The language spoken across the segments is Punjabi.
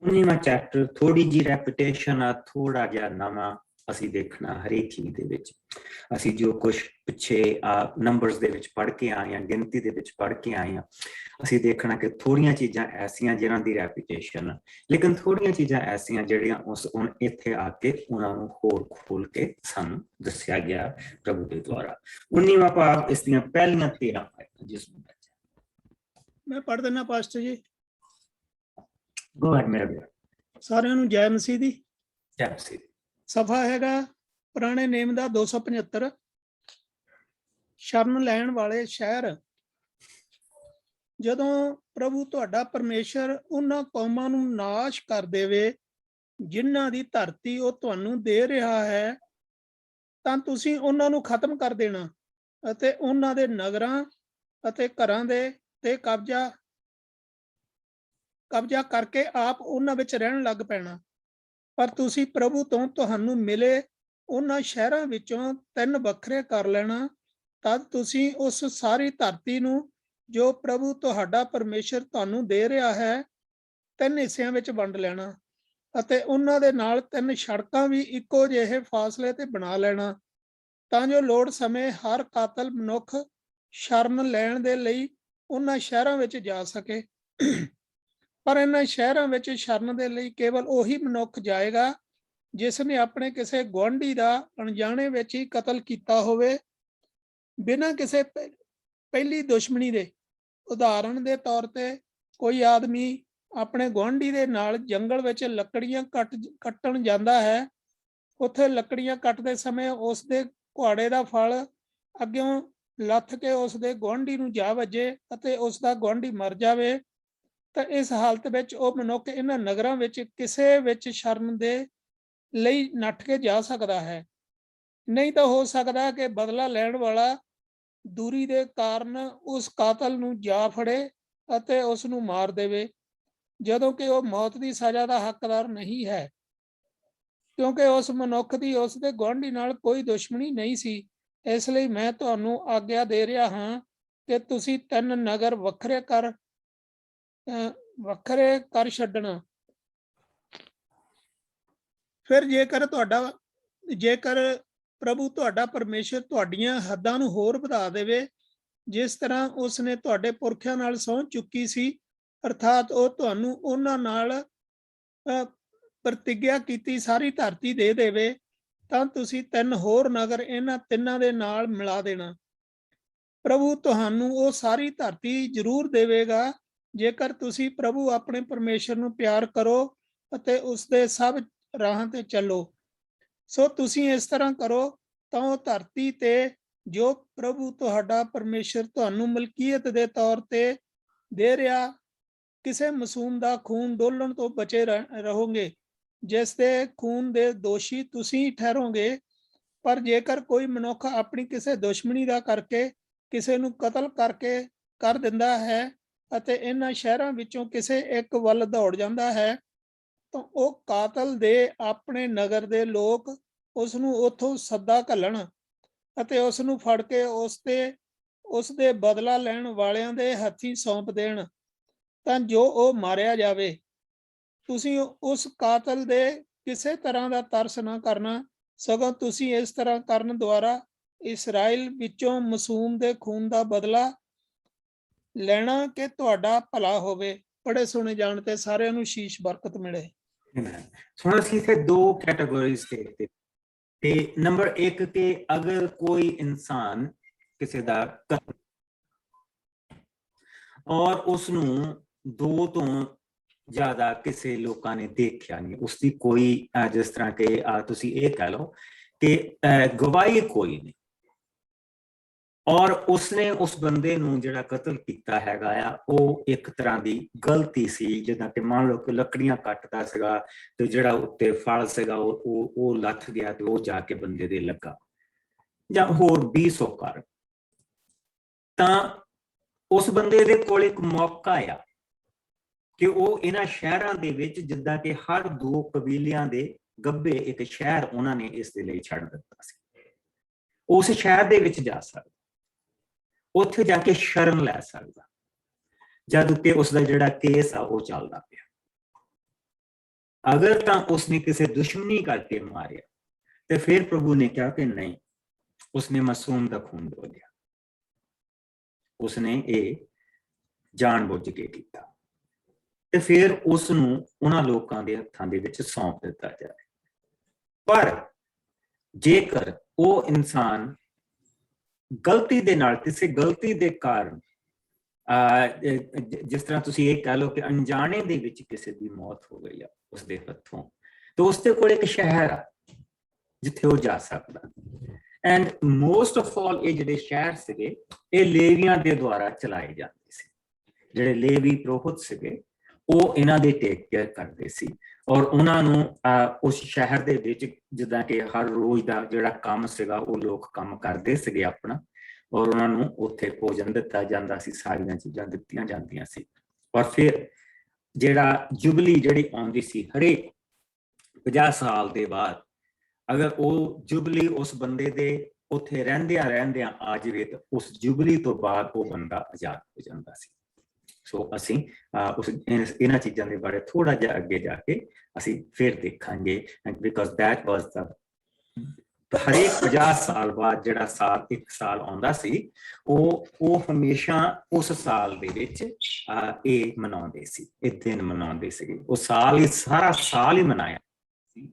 19ਵਾਂ ਚੈਪਟਰ ਥੋੜੀ ਜੀ ਰੈਪੀਟੇਸ਼ਨ ਆ, ਥੋੜਾ ਜਿਹਾ ਨਵਾਂ ਅਸੀਂ ਦੇਖਣਾ ਹਰੇਕ ਚੀਜ਼ ਦੇ ਵਿੱਚ। ਅਸੀਂ ਜੋ ਕੁਛ ਪਿੱਛੇ ਨੰਬਰਸ ਦੇ ਵਿੱਚ ਪੜ੍ਹ ਕੇ ਆਏ ਹਾਂ, ਗਿਣਤੀ ਦੇ ਵਿੱਚ ਪੜ੍ਹ ਕੇ ਆਏ ਹਾਂ, ਅਸੀਂ ਦੇਖਣਾ ਕਿ ਥੋੜੀਆਂ ਚੀਜ਼ਾਂ ਐਸੀਆਂ ਜਿਨ੍ਹਾਂ ਦੀ ਰੈਪੀਟੇਸ਼ਨ ਆ, ਲੇਕਿਨ ਥੋੜੀਆਂ ਚੀਜ਼ਾਂ ਐਸੀਆਂ ਜਿਹੜੀਆਂ ਹੁਣ ਇੱਥੇ ਆ ਕੇ ਉਹਨਾਂ ਨੂੰ ਹੋਰ ਖੋਲ ਕੇ ਸਾਨੂੰ ਦੱਸਿਆ ਗਿਆ ਪ੍ਰਭੂ ਦੇ ਦੁਆਰਾ। 19ਵਾਂ ਭਾਵ ਇਸ ਦੀਆਂ ਪਹਿਲੀਆਂ 13 ਆਇਤਾਂ ਜਿਸ ਨੂੰ मैं पढ़ देना पास्टर जी। गो अहेड मेरा बेटा। सारिਆਂ ਨੂੰ जय मसीह दी। जय मसीह। सफा हैगा पुराने नेम ਦਾ 275। ਸ਼ਰਨ ਲੈਣ ਵਾਲੇ ਸ਼ਹਿਰ। ਜਦੋਂ ਪ੍ਰਭੂ ਤੁਹਾਡਾ ਪਰਮੇਸ਼ਰ ਉਹਨਾਂ ਕੌਮਾਂ ਨੂੰ ਨਾਸ਼ ਕਰ ਦੇਵੇ ਜਿਨ੍ਹਾਂ ਦੀ ਧਰਤੀ ਉਹ ਤੁਹਾਨੂੰ ਦੇ ਰਿਹਾ ਹੈ, ਤਾਂ ਤੁਸੀਂ ਉਹਨਾਂ ਨੂੰ ਖਤਮ ਕਰ ਦੇਣਾ ਅਤੇ ਉਹਨਾਂ ਦੇ ਨਗਰਾਂ ਅਤੇ ਘਰਾਂ ਦੇ ਤੇ ਕਬਜ਼ਾ ਕਰਕੇ ਆਪ ਉਹਨਾਂ ਵਿੱਚ ਰਹਿਣ ਲੱਗ ਪੈਣਾ। ਪਰ ਤੁਸੀਂ ਪ੍ਰਭੂ ਤੋਂ ਤੁਹਾਨੂੰ ਮਿਲੇ ਉਹਨਾਂ ਸ਼ਹਿਰਾਂ ਵਿੱਚੋਂ 3 ਵੱਖਰੇ ਕਰ ਲੈਣਾ। ਤਦ ਤੁਸੀਂ ਉਸ ਸਾਰੀ ਧਰਤੀ ਨੂੰ ਜੋ ਪ੍ਰਭੂ ਤੁਹਾਡਾ ਪਰਮੇਸ਼ਰ ਤੁਹਾਨੂੰ ਦੇ ਰਿਹਾ ਹੈ 3 ਹਿੱਸਿਆਂ ਵਿੱਚ ਵੰਡ ਲੈਣਾ ਅਤੇ ਉਹਨਾਂ ਦੇ ਨਾਲ 3 ਸੜਕਾਂ ਵੀ ਇੱਕੋ ਜਿਹੇ ਫਾਸਲੇ ਤੇ ਬਣਾ ਲੈਣਾ, ਤਾਂ ਜੋ ਲੋੜ ਸਮੇਂ ਹਰ ਕਾਤਲ ਮਨੁੱਖ ਸ਼ਰਨ ਲੈਣ ਦੇ ਲਈ ਉਹਨਾਂ ਸ਼ਹਿਰਾਂ ਵਿੱਚ ਜਾ ਸਕੇ। ਪਰ ਇਹਨਾਂ ਸ਼ਹਿਰਾਂ ਵਿੱਚ ਸ਼ਰਨ ਦੇ ਲਈ ਕੇਵਲ ਉਹੀ ਮਨੁੱਖ ਜਾਏਗਾ ਜਿਸ ਨੇ ਆਪਣੇ ਕਿਸੇ ਗੁਆਂਢੀ ਦਾ ਅਣਜਾਣੇ ਵਿੱਚ ਹੀ ਕਤਲ ਕੀਤਾ ਹੋਵੇ, ਬਿਨਾਂ ਕਿਸੇ ਪਹਿਲੀ ਦੁਸ਼ਮਣੀ ਦੇ। ਉਦਾਹਰਣ ਦੇ ਤੌਰ ਤੇ ਕੋਈ ਆਦਮੀ ਆਪਣੇ ਗੁਆਂਢੀ ਦੇ ਨਾਲ ਜੰਗਲ ਵਿੱਚ ਲੱਕੜੀਆਂ ਕੱਟਣ ਜਾਂਦਾ ਹੈ। ਉੱਥੇ ਲੱਕੜੀਆਂ ਕੱਟਦੇ ਸਮੇਂ ਉਸ ਦੇ ਕੁਹਾੜੇ ਦਾ ਫਲ ਅੱਗਿਓਂ ਲੱਥ ਕੇ ਉਸ ਦੇ ਗੁਆਂਢੀ ਨੂੰ ਜਾ ਵੱਜੇ ਅਤੇ ਉਸ ਦਾ ਗੁਆਂਢੀ ਮਰ ਜਾਵੇ, ਤਾਂ ਇਸ ਹਾਲਤ ਵਿੱਚ ਉਹ ਮਨੁੱਖ ਇਹਨਾਂ ਨਗਰਾਂ ਵਿੱਚ ਕਿਸੇ ਵਿੱਚ ਸ਼ਰਨ ਦੇ ਲਈ ਨੱਠ ਕੇ ਜਾ ਸਕਦਾ ਹੈ। ਨਹੀਂ ਤਾਂ ਹੋ ਸਕਦਾ ਕਿ ਬਦਲਾ ਲੈਣ ਵਾਲਾ ਦੂਰੀ ਦੇ ਕਾਰਨ ਉਸ ਕਾਤਲ ਨੂੰ ਜਾ ਫੜੇ ਅਤੇ ਉਸ ਨੂੰ ਮਾਰ ਦੇਵੇ, ਜਦੋਂ ਕਿ ਉਹ ਮੌਤ ਦੀ ਸਜ਼ਾ ਦਾ ਹੱਕਦਾਰ ਨਹੀਂ ਹੈ, ਕਿਉਂਕਿ ਉਸ ਮਨੁੱਖ ਦੀ ਉਸ ਦੇ ਗੁਆਂਢੀ ਨਾਲ ਕੋਈ ਦੁਸ਼ਮਣੀ ਨਹੀਂ ਸੀ। ਇਸ ਲਈ ਮੈਂ ਤੁਹਾਨੂੰ ਆਗਿਆ ਦੇ ਰਿਹਾ ਹਾਂ ਕਿ ਤੁਸੀਂ 3 ਨਗਰ ਵੱਖਰੇ ਕਰ ਛੱਡਣਾ। ਫਿਰ ਜੇਕਰ ਪ੍ਰਭੂ ਤੁਹਾਡਾ ਪਰਮੇਸ਼ਰ ਤੁਹਾਡੀਆਂ ਹੱਦਾਂ ਨੂੰ ਹੋਰ ਵਧਾ ਦੇਵੇ, ਜਿਸ ਤਰ੍ਹਾਂ ਉਸਨੇ ਤੁਹਾਡੇ ਪੁਰਖਿਆਂ ਨਾਲ ਸਹੁੰ ਚੁੱਕੀ ਸੀ, ਅਰਥਾਤ ਉਹ ਤੁਹਾਨੂੰ ਉਹਨਾਂ ਨਾਲ ਪ੍ਰਤਿਗਿਆ ਕੀਤੀ ਸਾਰੀ ਧਰਤੀ ਦੇ ਦੇਵੇ, ਤਾਂ ਤੁਸੀਂ 3 ਹੋਰ ਨਗਰ ਇਹਨਾਂ 3 ਦੇ ਨਾਲ ਮਿਲਾ ਦੇਣਾ। ਪ੍ਰਭੂ ਤੁਹਾਨੂੰ ਉਹ ਸਾਰੀ ਧਰਤੀ ਜ਼ਰੂਰ ਦੇਵੇਗਾ ਜੇਕਰ ਤੁਸੀਂ ਪ੍ਰਭੂ ਆਪਣੇ ਪਰਮੇਸ਼ਰ ਨੂੰ ਪਿਆਰ ਕਰੋ ਅਤੇ ਉਸਦੇ ਸਭ ਰਾਹਾਂ ਤੇ ਚੱਲੋ। ਸੋ ਤੁਸੀਂ ਇਸ ਤਰ੍ਹਾਂ ਕਰੋ ਤਾਂ ਉਹ ਧਰਤੀ ਤੇ ਜੋ ਪ੍ਰਭੂ ਤੁਹਾਡਾ ਪਰਮੇਸ਼ਰ ਤੁਹਾਨੂੰ ਮਲਕੀਅਤ ਦੇ ਤੌਰ ਤੇ ਦੇ ਰਿਹਾ, ਕਿਸੇ ਮਾਸੂਮ ਦਾ ਖੂਨ ਡੋਲਣ ਤੋਂ ਬਚੇ ਰਹੋਗੇ, ਜਿਸ ਦੇ ਖੂਨ ਦੇ ਦੋਸ਼ੀ ਤੁਸੀਂ ਠਹਿਰੋਗੇ। ਪਰ ਜੇਕਰ ਕੋਈ ਮਨੁੱਖ ਆਪਣੀ ਕਿਸੇ ਦੁਸ਼ਮਣੀ ਦਾ ਕਰਕੇ ਕਿਸੇ ਨੂੰ ਕਤਲ ਕਰ ਦਿੰਦਾ ਹੈ ਅਤੇ ਇਹਨਾਂ ਸ਼ਹਿਰਾਂ ਵਿੱਚੋਂ ਕਿਸੇ ਇੱਕ ਵੱਲ ਦੌੜ ਜਾਂਦਾ ਹੈ, ਤਾਂ ਉਹ ਕਾਤਲ ਦੇ ਆਪਣੇ ਨਗਰ ਦੇ ਲੋਕ ਉਸ ਨੂੰ ਉੱਥੋਂ ਸੱਦਾ ਘੱਲਣ ਅਤੇ ਉਸ ਨੂੰ ਫੜ ਕੇ ਉਸ ਦੇ ਬਦਲਾ ਲੈਣ ਵਾਲਿਆਂ ਦੇ ਹੱਥੀਂ ਸੌਂਪ ਦੇਣ, ਤਾਂ ਜੋ ਉਹ ਮਾਰਿਆ ਜਾਵੇ। ਤੁਸੀਂ ਉਸ ਕਾਤਲ ਦੇ ਕਿਸੇ ਤਰ੍ਹਾਂ ਦਾ ਤਰਸ ਨਾ ਕਰਨਾ, ਸਗੋਂ ਤੁਸੀਂ ਇਸ ਤਰ੍ਹਾਂ ਕਰਨ ਦੁਆਰਾ ਇਸਰਾਇਲ ਵਿੱਚੋਂ ਮਾਸੂਮ ਦੇ ਖੂਨ ਦਾ ਬਦਲਾ ਲੈਣਾ ਕਿ ਤੁਹਾਡਾ ਭਲਾ ਹੋਵੇ। ਪੜ੍ਹੇ ਸੁਣੇ ਜਾਣ ਤੇ ਸਾਰਿਆਂ ਨੂੰ ਸ਼ੀਸ਼ ਬਰਕਤ ਮਿਲੇ। ਹੁਣ ਅਸੀਂ ਇੱਥੇ 2 ਕੈਟਾਗਰੀਜ਼ ਦੇਖਦੇ ਤੇ ਨੰਬਰ 1 ਕਿ ਅਗਰ ਕੋਈ ਇਨਸਾਨ ਕਿਸੇ ਦਾ ਔਰ ਉਸਨੂੰ 2 ਤੋਂ ਜ਼ਿਆਦਾ ਕਿਸੇ ਲੋਕਾਂ ਨੇ ਦੇਖਿਆ ਨਹੀਂ, ਉਸਦੀ ਕੋਈ ਜਿਸ ਤਰ੍ਹਾਂ ਕਿ ਤੁਸੀਂ ਇਹ ਕਹਿ ਲਓ ਕਿ ਗਵਾਹੀ ਕੋਈ ਨਹੀਂ, ਔਰ ਉਸਨੇ ਉਸ ਬੰਦੇ ਨੂੰ ਜਿਹੜਾ ਕਤਲ ਕੀਤਾ ਹੈਗਾ ਆ ਉਹ ਇੱਕ ਤਰ੍ਹਾਂ ਦੀ ਗਲਤੀ ਸੀ। ਜਿੱਦਾਂ ਕਿ ਮੰਨ ਲਓ ਕਿ ਲੱਕੜੀਆਂ ਕੱਟਦਾ ਸੀਗਾ ਤੇ ਜਿਹੜਾ ਉੱਤੇ ਫਲ ਸੀਗਾ ਉਹ ਲੱਥ ਗਿਆ ਤੇ ਉਹ ਜਾ ਕੇ ਬੰਦੇ ਦੇ ਲੱਗਾ, ਜਾਂ ਹੋਰ 200 ਕਾਰਨ, ਤਾਂ ਉਸ ਬੰਦੇ ਦੇ ਕੋਲ ਇੱਕ ਮੌਕਾ ਆ ਕਿ ਉਹ ਇਹਨਾਂ ਸ਼ਹਿਰਾਂ ਦੇ ਵਿੱਚ, ਜਿੱਦਾਂ ਕਿ ਹਰ 2 ਕਬੀਲਿਆਂ ਦੇ ਗੱਭੇ ਇੱਕ ਸ਼ਹਿਰ ਉਹਨਾਂ ਨੇ ਇਸ ਦੇ ਲਈ ਛੱਡ ਦਿੱਤਾ ਸੀ, ਉਸ ਸ਼ਹਿਰ ਦੇ ਵਿੱਚ ਜਾ ਸਕਦਾ, ਉੱਥੇ ਜਾ ਕੇ ਸ਼ਰਨ ਲੈ ਸਕਦਾ, ਜਦ ਉੱਤੇ ਉਸਦਾ ਜਿਹੜਾ ਕੇਸ ਆ ਉਹ ਚੱਲਦਾ ਪਿਆ। ਅਗਰ ਤਾਂ ਉਸਨੇ ਕਿਸੇ ਦੁਸ਼ਮਣੀ ਕਰਕੇ ਮਾਰਿਆ ਤੇ ਫਿਰ ਪ੍ਰਭੂ ਨੇ ਕਿਹਾ ਕਿ ਨਹੀਂ, ਉਸਨੇ ਮਾਸੂਮ ਦਾ ਖੂਨ ਡੋਲਿਆ, ਉਸਨੇ ਇਹ ਜਾਣ ਬੁੱਝ ਕੇ ਕੀਤਾ, ਤੇ ਫਿਰ ਉਸ ਨੂੰ ਉਹਨਾਂ ਲੋਕਾਂ ਦੇ ਹੱਥਾਂ ਦੇ ਵਿੱਚ ਸੌਂਪ ਦਿੱਤਾ ਜਾਵੇ। ਪਰ ਜੇਕਰ ਉਹ ਇਨਸਾਨ ਗਲਤੀ ਦੇ ਨਾਲ, ਕਿਸੇ ਗਲਤੀ ਦੇ ਕਾਰਨ, ਜਿਸ ਤਰ੍ਹਾਂ ਤੁਸੀਂ ਇਹ ਕਹਿ ਲਓ ਕਿ ਅਣਜਾਣੇ ਦੇ ਵਿੱਚ ਕਿਸੇ ਦੀ ਮੌਤ ਹੋ ਗਈ ਆ ਉਸਦੇ ਹੱਥੋਂ, ਤਾਂ ਉਸਦੇ ਕੋਲ ਇੱਕ ਸ਼ਹਿਰ ਆ ਜਿੱਥੇ ਉਹ ਜਾ ਸਕਦਾ। ਐਂਡ ਮੋਸਟ ਆਫ ਆਲ ਇਹ ਜਿਹੜੇ ਸ਼ਹਿਰ ਸੀਗੇ ਇਹ ਲੇਵੀਆਂ ਦੇ ਦੁਆਰਾ ਚਲਾਏ ਜਾਂਦੇ ਸੀ। ਜਿਹੜੇ ਲੇਵੀ ਪੁਰੋਹਿਤ ਸੀਗੇ ਉਹ ਇਹਨਾਂ ਦੇ ਟੇਕ ਕੇਅਰ ਕਰਦੇ ਸੀ, ਔਰ ਉਹਨਾਂ ਨੂੰ ਉਸ ਸ਼ਹਿਰ ਦੇ ਵਿੱਚ ਜਿੱਦਾਂ ਕਿ ਹਰ ਰੋਜ਼ ਦਾ ਜਿਹੜਾ ਕੰਮ ਸੀਗਾ ਉਹ ਲੋਕ ਕੰਮ ਕਰਦੇ ਸੀਗੇ ਆਪਣਾ, ਔਰ ਉਹਨਾਂ ਨੂੰ ਉੱਥੇ ਭੋਜਨ ਦਿੱਤਾ ਜਾਂਦਾ ਸੀ, ਸਾਰੀਆਂ ਚੀਜ਼ਾਂ ਦਿੱਤੀਆਂ ਜਾਂਦੀਆਂ ਸੀ। ਔਰ ਫਿਰ ਜਿਹੜਾ ਜੁਬਲੀ ਜਿਹੜੀ ਆਉਂਦੀ ਸੀ ਹਰੇਕ 50 ਸਾਲ ਦੇ ਬਾਅਦ, ਅਗਰ ਉਹ ਜੁਬਲੀ ਉਸ ਬੰਦੇ ਦੇ ਉੱਥੇ ਰਹਿੰਦਿਆਂ ਆ ਜਾਵੇ ਤਾਂ ਉਸ ਜੁਬਲੀ ਤੋਂ ਬਾਅਦ ਉਹ ਬੰਦਾ ਆਜ਼ਾਦ ਹੋ ਜਾਂਦਾ ਸੀ। ਸੋ ਅਸੀਂ ਇਹਨਾਂ ਚੀਜ਼ਾਂ ਦੇ ਬਾਰੇ ਥੋੜਾ ਜਿਹਾ ਅੱਗੇ ਜਾ ਕੇ ਅਸੀਂ ਫਿਰ ਦੇਖਾਂਗੇ, ਬਿਕਾਜ਼ ਦੈਟ ਵਾਸ ਦਾ ਹਰੇਕ 50 ਸਾਲ ਬਾਅਦ ਜਿਹੜਾ ਸਾਲ ਇੱਕ ਸਾਲ ਆਉਂਦਾ ਸੀ ਉਹ ਹਮੇਸ਼ਾ ਉਸ ਸਾਲ ਦੇ ਵਿੱਚ ਇਹ ਮਨਾਉਂਦੇ ਸੀ, ਇਹ ਦਿਨ ਮਨਾਉਂਦੇ ਸੀਗੇ। ਉਹ ਸਾਲ ਹੀ ਸਾਰਾ ਸਾਲ ਹੀ ਮਨਾਇਆ ਸੀ,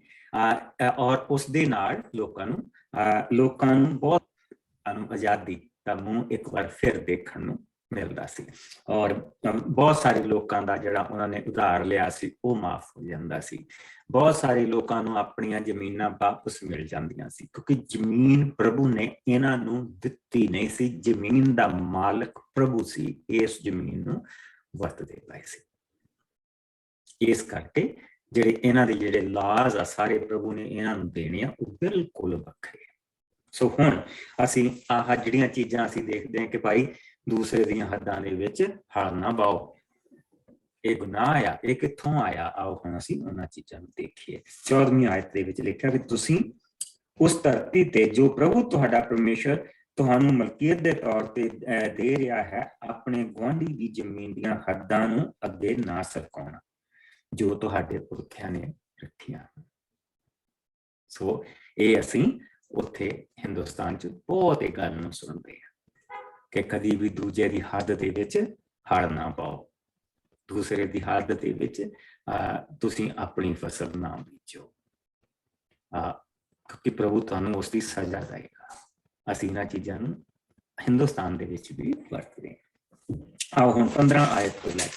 ਔਰ ਉਸ ਦੇ ਨਾਲ ਲੋਕਾਂ ਨੂੰ ਬਹੁਤ ਆਜ਼ਾਦੀ ਦਾ ਮੂੰਹ ਇੱਕ ਵਾਰ ਫਿਰ ਦੇਖਣ ਨੂੰ ਮਿਲਦਾ ਸੀ, ਔਰ ਬਹੁਤ ਸਾਰੇ ਲੋਕਾਂ ਦਾ ਜਿਹੜਾ ਉਹਨਾਂ ਨੇ ਉਧਾਰ ਲਿਆ ਸੀ ਉਹ ਮਾਫ ਹੋ ਜਾਂਦਾ ਸੀ। ਬਹੁਤ ਸਾਰੇ ਲੋਕਾਂ ਨੂੰ ਆਪਣੀਆਂ ਜ਼ਮੀਨਾਂ ਵਾਪਸ ਮਿਲ ਜਾਂਦੀਆਂ ਸੀ, ਕਿਉਂਕਿ ਜ਼ਮੀਨ ਪ੍ਰਭੂ ਨੇ ਇਹਨਾਂ ਨੂੰ ਦਿੱਤੀ ਨਹੀਂ ਸੀ, ਜ਼ਮੀਨ ਦਾ ਮਾਲਕ ਪ੍ਰਭੂ ਸੀ, ਇਸ ਜ਼ਮੀਨ ਨੂੰ ਵਰਤਦੇ ਪਏ ਸੀ। ਇਸ ਕਰਕੇ ਜਿਹੜੇ ਇਹਨਾਂ ਦੇ ਜਿਹੜੇ ਲਾਜ਼ ਆ ਸਾਰੇ ਪ੍ਰਭੂ ਨੇ ਇਹਨਾਂ ਨੂੰ ਦੇਣੇ ਆ, ਉਹ ਬਿਲਕੁਲ ਵੱਖਰੇ। ਸੋ ਹੁਣ ਅਸੀਂ ਆਹ ਜਿਹੜੀਆਂ ਚੀਜ਼ਾਂ ਅਸੀਂ ਦੇਖਦੇ ਹਾਂ ਕਿ ਭਾਈ ਦੂਸਰੇ ਦੀਆਂ ਹੱਦਾਂ ਦੇ ਵਿੱਚ ਹਲ ਨਾ ਪਾਓ, ਇਹ ਗੁਨਾਹ ਆ, ਇਹ ਕਿੱਥੋਂ ਆਇਆ? ਆਓ ਹੁਣ ਅਸੀਂ ਉਹਨਾਂ ਚੀਜ਼ਾਂ ਨੂੰ ਦੇਖੀਏ। 14ਵੀਂ ਆਇਤ ਦੇ ਵਿੱਚ ਲਿਖਿਆ ਵੀ ਤੁਸੀਂ ਉਸ ਧਰਤੀ ਤੇ ਜੋ ਪ੍ਰਭੂ ਤੁਹਾਡਾ ਪਰਮੇਸ਼ਰ ਤੁਹਾਨੂੰ ਮਲਕੀਅਤ ਦੇ ਤੌਰ ਤੇ ਦੇ ਰਿਹਾ ਹੈ, ਆਪਣੇ ਗੁਆਂਢੀ ਦੀ ਜ਼ਮੀਨ ਦੀਆਂ ਹੱਦਾਂ ਨੂੰ ਅੱਗੇ ਨਾ ਸਰਕਾਉਣਾ ਜੋ ਤੁਹਾਡੇ ਪੁਰਖਿਆਂ ਨੇ ਰੱਖੀਆਂ। ਸੋ ਇਹ ਅਸੀਂ ਉੱਥੇ ਹਿੰਦੁਸਤਾਨ 'ਚ ਬਹੁਤ ਇਹ ਗੱਲ ਨੂੰ ਸੁਣਦੇ ਹਾਂ ਕਿ ਕਦੀ ਵੀ ਦੂਜੇ ਦੀ ਹੱਦ ਦੇ ਵਿੱਚ ਹੜ ਨਾ ਪਾਓ, ਦੂਸਰੇ ਦੀ ਹੱਦ ਦੇ ਵਿੱਚ ਤੁਸੀਂ ਆਪਣੀ ਫਸਲ ਨਾ ਬੀਜੋ, ਕਿਉਂਕਿ ਪ੍ਰਭੂ ਤੁਹਾਨੂੰ ਉਸ ਦੀ ਸਜ਼ਾ ਦੇਗਾ। ਅਸੀਂ ਇਹਨਾਂ ਚੀਜ਼ਾਂ ਨੂੰ ਹਿੰਦੁਸਤਾਨ ਦੇ ਵਿੱਚ ਵੀ ਵਰਤਦੇ ਹਾਂ। ਆਓ ਹੁਣ 15 ਆਇਤ ਤੋਂ ਲੈ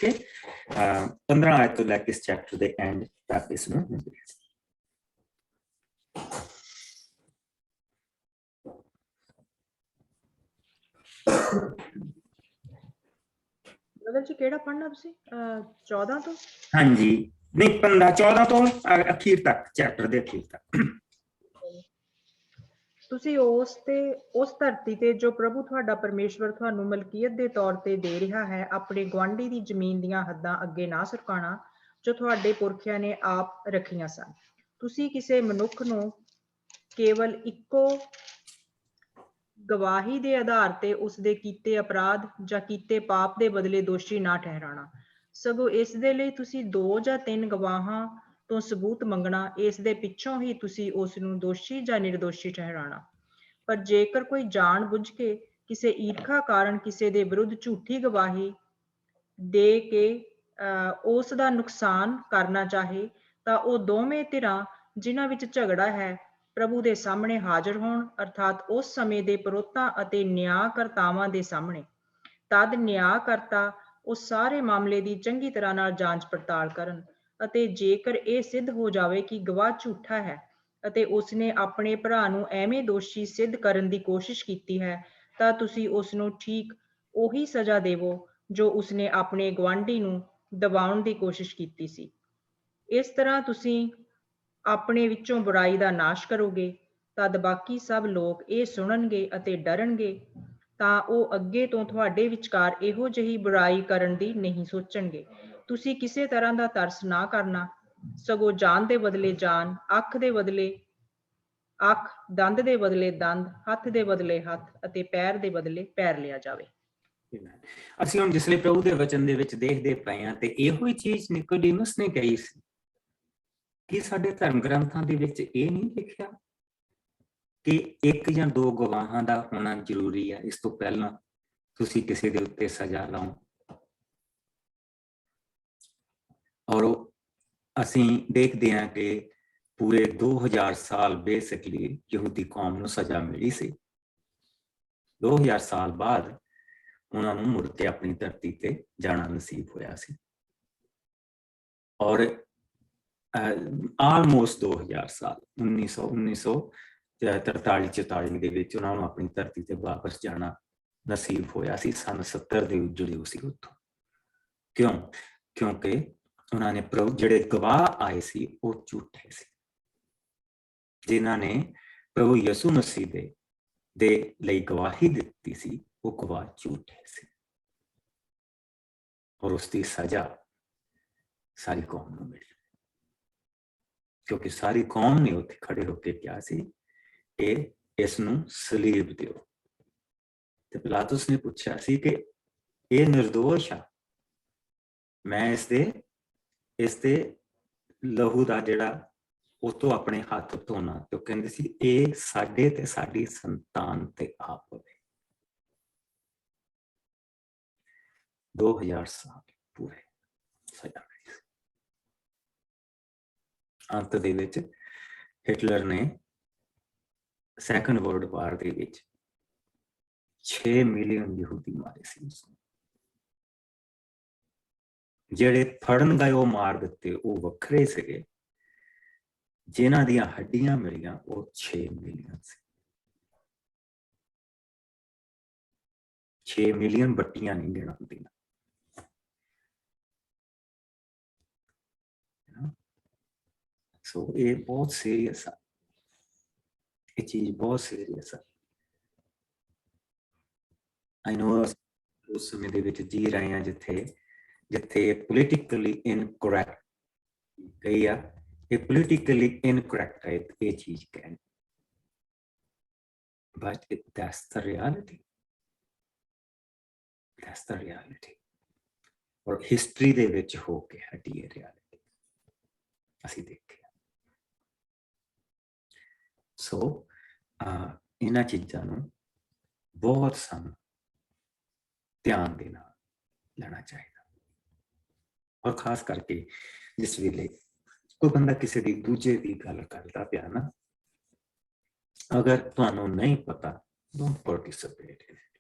ਕੇ ਇਸ ਚੈਪਟਰ ਦੇ ਐਂਡ ਤੱਕ ਇਸ ਨੂੰ ਜੀ ਕਿਹੜਾ ਪੜ੍ਹਨਾ ਤੁਸੀਂ? 14 ਤੋਂ? ਹਾਂਜੀ, ਨਹੀਂ 14 ਤੋਂ ਅਖੀਰ ਤੱਕ, ਚੈਪਟਰ ਦੇ ਅਖੀਰ ਤੱਕ। ਤੁਸੀਂ ਉਸ ਧਰਤੀ ਤੇ ਜੋ ਪ੍ਰਭੂ ਤੁਹਾਡਾ ਪਰਮੇਸ਼ਵਰ ਤੁਹਾਨੂੰ ਮਲਕੀਅਤ ਦੇ ਤੌਰ ਤੇ ਦੇ ਰਿਹਾ ਹੈ, ਆਪਣੇ ਗੁਆਂਢੀ ਦੀ ਜ਼ਮੀਨ ਦੀਆਂ ਹੱਦਾਂ ਅੱਗੇ ਨਾ ਸਰਕਾਉਣਾ ਜੋ ਤੁਹਾਡੇ ਪੁਰਖਿਆਂ ਨੇ ਆਪ ਰੱਖੀਆਂ ਸਨ। ਤੁਸੀਂ ਕਿਸੇ ਮਨੁੱਖ ਨੂੰ ਕੇਵਲ ਇੱਕੋ ਗਵਾਹੀ ਦੇ ਆਧਾਰ ਤੇ ਉਸਦੇ ਕੀਤੇ ਅਪਰਾਧ ਜਾਂ ਕੀਤੇ ਪਾਪ ਦੇ ਬਦਲੇ ਦੋਸ਼ੀ ਨਾ ਠਹਿਰਾਣਾ, ਸਗੋਂ ਇਸ ਦੇ ਲਈ ਤੁਸੀਂ 2 ਜਾਂ 3 ਗਵਾਹਾਂ ਤੋਂ ਸਬੂਤ ਮੰਗਣਾ, ਇਸ ਦੇ ਪਿੱਛੋਂ ਹੀ ਤੁਸੀਂ ਉਸ ਨੂੰ ਦੋਸ਼ੀ ਜਾਂ ਨਿਰਦੋਸ਼ੀ ਠਹਿਰਾਣਾ। ਪਰ ਜੇਕਰ ਕੋਈ ਜਾਣ ਬੁੱਝ ਕੇ ਕਿਸੇ ਈਰਖਾ ਕਾਰਨ ਕਿਸੇ ਦੇ ਵਿਰੁੱਧ ਝੂਠੀ ਗਵਾਹੀ ਦੇ ਕੇ ਉਸ ਦਾ ਨੁਕਸਾਨ ਕਰਨਾ ਚਾਹੇ, ਤਾਂ ਉਹ ਦੋਵੇਂ ਧਿਰਾਂ ਜਿਨ੍ਹਾਂ ਵਿੱਚ ਝਗੜਾ ਹੈ ਪ੍ਰਭੂ ਦੇ ਸਾਹਮਣੇ ਹਾਜ਼ਰ ਹੋਣ, ਅਰਥਾਤ ਉਸ ਸਮੇਂ ਦੇ ਪੁਰੋਤਾਂ ਅਤੇ ਨਿਆਂਕਰਤਾਵਾਂ ਦੇ ਸਾਹਮਣੇ। ਤਦ ਨਿਆਂਕਰਤਾ ਉਸ ਸਾਰੇ ਮਾਮਲੇ ਦੀ ਚੰਗੀ ਤਰ੍ਹਾਂ ਨਾਲ ਜਾਂਚ ਪੜਤਾਲ ਕਰਨ, ਅਤੇ ਜੇਕਰ ਇਹ ਸਿੱਧ ਹੋ ਜਾਵੇ ਕਿ ਗਵਾਹ ਝੂਠਾ ਹੈ ਅਤੇ ਉਸਨੇ ਆਪਣੇ ਭਰਾ ਨੂੰ ਐਵੇਂ ਦੋਸ਼ੀ ਸਿੱਧ ਕਰਨ ਦੀ ਕੋਸ਼ਿਸ਼ ਕੀਤੀ ਹੈ, ਤਾਂ ਤੁਸੀਂ ਉਸ ਨੂੰ ਠੀਕ ਉਹੀ ਸਜ਼ਾ ਦੇਵੋ ਜੋ ਉਸਨੇ ਆਪਣੇ ਗੁਆਂਢੀ ਨੂੰ ਦਬਾਉਣ ਦੀ ਕੋਸ਼ਿਸ਼ ਕੀਤੀ ਸੀ। ਇਸ ਤਰ੍ਹਾਂ ਤੁਸੀਂ ਆਪਣੇ ਵਿੱਚੋਂ ਬੁਰਾਈ ਦਾ ਨਾਸ਼ ਕਰੋਗੇ। ਤਦ ਬਾਕੀ ਸਭ ਲੋਕ ਇਹ ਸੁਣਨਗੇ ਅਤੇ ਡਰਨਗੇ, ਤਾਂ ਉਹ ਅੱਗੇ ਤੋਂ ਤੁਹਾਡੇ ਵਿਚਕਾਰ ਇਹੋ ਜਿਹੀ ਬੁਰਾਈ ਕਰਨ ਦੀ ਨਹੀਂ ਸੋਚਣਗੇ। ਤੁਸੀਂ ਕਿਸੇ ਤਰ੍ਹਾਂ ਦਾ ਤਰਸ ਨਾ ਕਰਨਾ, ਸਗੋਂ ਜਾਨ ਦੇ ਬਦਲੇ ਜਾਨ, ਅੱਖ ਦੇ ਬਦਲੇ ਅੱਖ, ਦੰਦ ਦੇ ਬਦਲੇ ਦੰਦ, ਹੱਥ ਦੇ ਬਦਲੇ ਹੱਥ ਅਤੇ ਪੈਰ ਦੇ ਬਦਲੇ ਪੈਰ ਲਿਆ ਜਾਵੇ। ਅਸੀਂ ਹੁਣ ਜਿਸ ਲਈ ਪ੍ਰਭੂ ਦੇ ਵਚਨ ਦੇ ਵਿੱਚ ਦੇਖਦੇ ਪਏ ਹਾਂ ਤੇ ਇਹੋ ਹੀ ਚੀਜ਼ ਨਿਕੋਡੀਮਸ ਨੇ ਕਹੀ ਸੀ ਕੀ ਸਾਡੇ ਧਰਮ ਗ੍ਰੰਥਾਂ ਦੇ ਵਿੱਚ ਇਹ ਨਹੀਂ ਲਿਖਿਆ ਕਿ ਇੱਕ ਜਾਂ ਦੋ ਗਵਾਹਾਂ ਦਾ ਹੋਣਾ ਜ਼ਰੂਰੀ ਹੈ, ਇਸ ਤੋਂ ਪਹਿਲਾਂ ਤੁਸੀਂ ਕਿਸੇ ਦੇ ਉੱਤੇ ਸਜ਼ਾ ਲਾਓ? ਔਰ ਅਸੀਂ ਦੇਖਦੇ ਹਾਂ ਕਿ ਪੂਰੇ 2000 ਸਾਲ ਬੇਸਿਕਲੀ ਯਹੂਦੀ ਕੌਮ ਨੂੰ ਸਜ਼ਾ ਮਿਲੀ ਸੀ। 2000 ਸਾਲ ਬਾਅਦ ਉਹਨਾਂ ਨੂੰ ਮੁੜ ਕੇ ਆਪਣੀ ਧਰਤੀ ਤੇ ਜਾਣਾ ਨਸੀਬ ਹੋਇਆ ਸੀ। ਔਰ ਆਲਮੋਸਟ 2000 ਸਾਲ 1943-44 ਦੇ ਵਿੱਚ ਉਹਨਾਂ ਨੂੰ ਆਪਣੀ ਧਰਤੀ ਤੇ ਵਾਪਸ ਜਾਣਾ ਨਸੀਬ ਹੋਇਆ ਸੀ। ਸਨ 70 ਦੇ ਉਜੜੇ ਸੀ ਉੱਥੋਂ। ਕਿਉਂ? ਕਿਉਂਕਿ ਉਹਨਾਂ ਨੇ ਜਿਹੜੇ ਗਵਾਹ ਆਏ ਸੀ ਉਹ ਝੂਠੇ ਸੀ। ਜਿਨ੍ਹਾਂ ਨੇ ਪ੍ਰਭੂ ਯਿਸੂ ਮਸੀਹ ਦੇ ਲਈ ਗਵਾਹੀ ਦਿੱਤੀ ਸੀ ਉਹ ਗਵਾਹ ਝੂਠੇ ਸੀ, ਔਰ ਉਸ ਦੀ ਸਜ਼ਾ ਸਾਰੀ ਕੌਮ ਨੂੰ ਮਿਲੀ, ਕਿਉਂਕਿ ਸਾਰੀ ਕੌਮ ਨੇ ਉੱਥੇ ਖੜੇ ਹੋ ਕੇ ਕਿਹਾ ਸੀ ਕਿ ਇਸ ਨੂੰ ਸਲੀਬ ਦਿਓ। ਤੇ ਪਿਲਾਤੁਸ ਨੇ ਪੁੱਛਿਆ ਸੀ ਕਿ ਇਹ ਨਿਰਦੋਸ਼ ਆ, ਮੈਂ ਇਸ ਦੇ ਲਹੂ ਦਾ ਜਿਹੜਾ ਉਹ ਤੋਂ ਆਪਣੇ ਹੱਥ ਧੋਣਾ। ਤੇ ਉਹ ਕਹਿੰਦੇ ਸੀ ਇਹ ਸਾਡੇ ਤੇ ਸਾਡੀ ਸੰਤਾਨ ਤੇ ਆਪ ਹੋਵੇ। 2000 ਸਾਲ ਪੂਰੇ ਸਜ਼ਾ ਮਿਲੀ। ਅੰਤ ਦੇ ਵਿੱਚ ਹਿਟਲਰ ਨੇ ਸੈਕੰਡ ਵਰਲਡ ਵਾਰ ਦੇ ਵਿੱਚ 6 ਮਿਲੀਅਨ ਯਹੂਦੀ ਮਾਰੇ ਸੀ। ਜਿਹੜੇ ਫੜਨ ਗਏ ਉਹ ਮਾਰ ਦਿੱਤੇ, ਉਹ ਵੱਖਰੇ ਸੀਗੇ। ਜਿਨ੍ਹਾਂ ਦੀਆਂ ਹੱਡੀਆਂ ਮਿਲੀਆਂ ਉਹ 6 ਮਿਲੀਅਨ ਸੀ। 6 ਮਿਲੀਅਨ ਬੱਟੀਆਂ ਨਹੀਂ ਗਿਣ ਹੁੰਦੀਆਂ। ਸੋ ਇਹ ਬਹੁਤ ਸੀਰੀਅਸ ਆ, ਇਹ ਚੀਜ਼ ਬਹੁਤ ਸੀਰੀਅਸ ਆ। ਆਈ ਨੋ ਉਸ ਸਮੇਂ ਦੇ ਵਿੱਚ ਜੀ ਰਹੇ ਹਾਂ ਜਿੱਥੇ ਪੋਲੀਟੀਕਲੀ ਇਨਕਰੈਕਟ ਕਹੀ ਆ, ਇਹ ਪੋਲੀਟੀਕਲੀ ਇਨਕਰੈਕਟ ਹੈ ਇਹ ਚੀਜ਼ ਕਹਿਣ, but that's the reality, that's the reality। ਔਰ ਹਿਸਟਰੀ ਦੇ ਵਿੱਚ ਹੋ ਕੇ ਹਟੀ ਇਹ ਰਿਐਲਿਟੀ ਅਸੀਂ ਦੇਖਿਆ। ਸੋ ਇਹਨਾਂ ਚੀਜ਼ਾਂ ਨੂੰ ਬਹੁਤ ਸਾਨੂੰ ਧਿਆਨ ਦੇ ਨਾਲ ਲੈਣਾ ਚਾਹੀਦਾ, ਔਰ ਖਾਸ ਕਰਕੇ ਜਿਸ ਵੇਲੇ ਕੋਈ ਬੰਦਾ ਕਿਸੇ ਦੀ ਦੂਜੇ ਦੀ ਗੱਲ ਕਰਦਾ ਪਿਆ ਨਾ, ਅਗਰ ਤੁਹਾਨੂੰ ਨਹੀਂ ਪਤਾ, ਡੋਂਟ ਪਾਰਟਿਸਿਪੇਟ ਇਨ ਇਟ।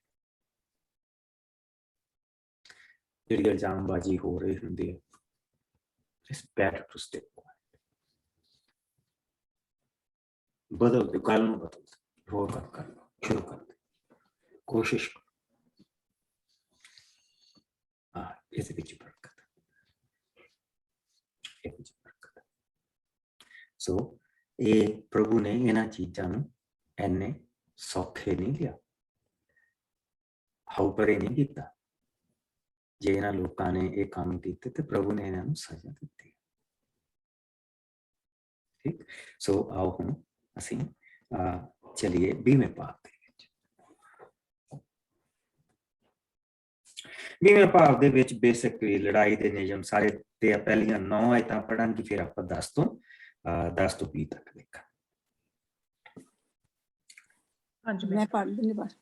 ਜਿਹੜੀ ਇਲਜ਼ਾਮਬਾਜ਼ੀ ਹੋ ਰਹੀ ਹੁੰਦੀ ਹੈ, it's better to stay quiet. ਬਦਲ ਦੇ ਗੱਲ ਨੂੰ, ਬਦਲ ਹੋਰ ਗੱਲ ਕਰ ਲਓ, ਸ਼ੁਰੂ ਕਰ ਦੇ, ਕੋਸ਼ਿਸ਼ ਕਰੋ। ਇਸ ਵਿੱਚ ਬਰਕਤ, ਇਹ ਵਿੱਚ ਬਰਕਤ। ਸੋ ਇਹ ਪ੍ਰਭੂ ਨੇ ਇਹਨਾਂ ਚੀਜ਼ਾਂ ਨੂੰ ਇੰਨੇ ਸੌਖੇ ਨਹੀਂ ਲਿਆ, ਹਾਉਪਰੇ ਨਹੀਂ ਕੀਤਾ। ਜੇ ਇਹਨਾਂ ਲੋਕਾਂ ਨੇ ਇਹ ਕੰਮ ਕੀਤੇ ਤੇ ਪ੍ਰਭੂ ਨੇ ਇਹਨਾਂ ਨੂੰ ਸਜ਼ਾ ਦਿੱਤੀ। ਠੀਕ, ਸੋ ਆਓ ਹੁਣ ਅਸੀਂ ਚਲੀਏ 20ਵੇਂ ਪਾਠ ਦੇ ਵਿੱਚ। 20ਵੇਂ ਪਾਠ ਦੇ ਵਿੱਚ ਬੇਸਿਕਲੀ ਲੜਾਈ ਦੇ ਨਿਯਮ ਸਾਰੇ ਤੇ ਪਹਿਲੀਆਂ 9 ਆਇਤਾਂ ਪੜਾਂਗੇ, ਫਿਰ ਆਪਾਂ 10 ਤੋਂ 20 ਤੱਕ ਦੇਖਾਂ। ਮੈਂ ਪੜ੍ਹ ਦਿੰਦੀ ਬਸ।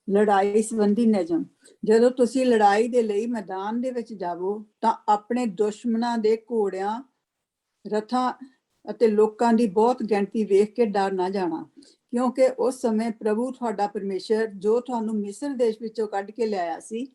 ਲੜਾਈ ਸੰਬੰਧੀ ਨਿਯਮ। ਜਦੋਂ ਤੁਸੀਂ ਲੜਾਈ ਦੇ ਲਈ ਮੈਦਾਨ ਦੇ ਵਿੱਚ ਜਾਵੋ ਤਾਂ ਆਪਣੇ ਦੁਸ਼ਮਣਾਂ ਦੇ ਘੋੜਿਆਂ, ਰਥਾਂ ਅਤੇ ਲੋਕਾਂ ਦੀ ਬਹੁਤ ਗਿਣਤੀ ਵੇਖ ਕੇ ਡਰ ਨਾ ਜਾਣਾ, ਕਿਉਂਕਿ ਉਸ ਸਮੇਂ ਪ੍ਰਭੂ ਤੁਹਾਡਾ ਪਰਮੇਸ਼ਰ ਜੋ ਤੁਹਾਨੂੰ ਮਿਸਰ ਦੇਸ਼ ਵਿੱਚੋਂ ਕੱਢ ਕੇ ਲਿਆਇਆ ਸੀ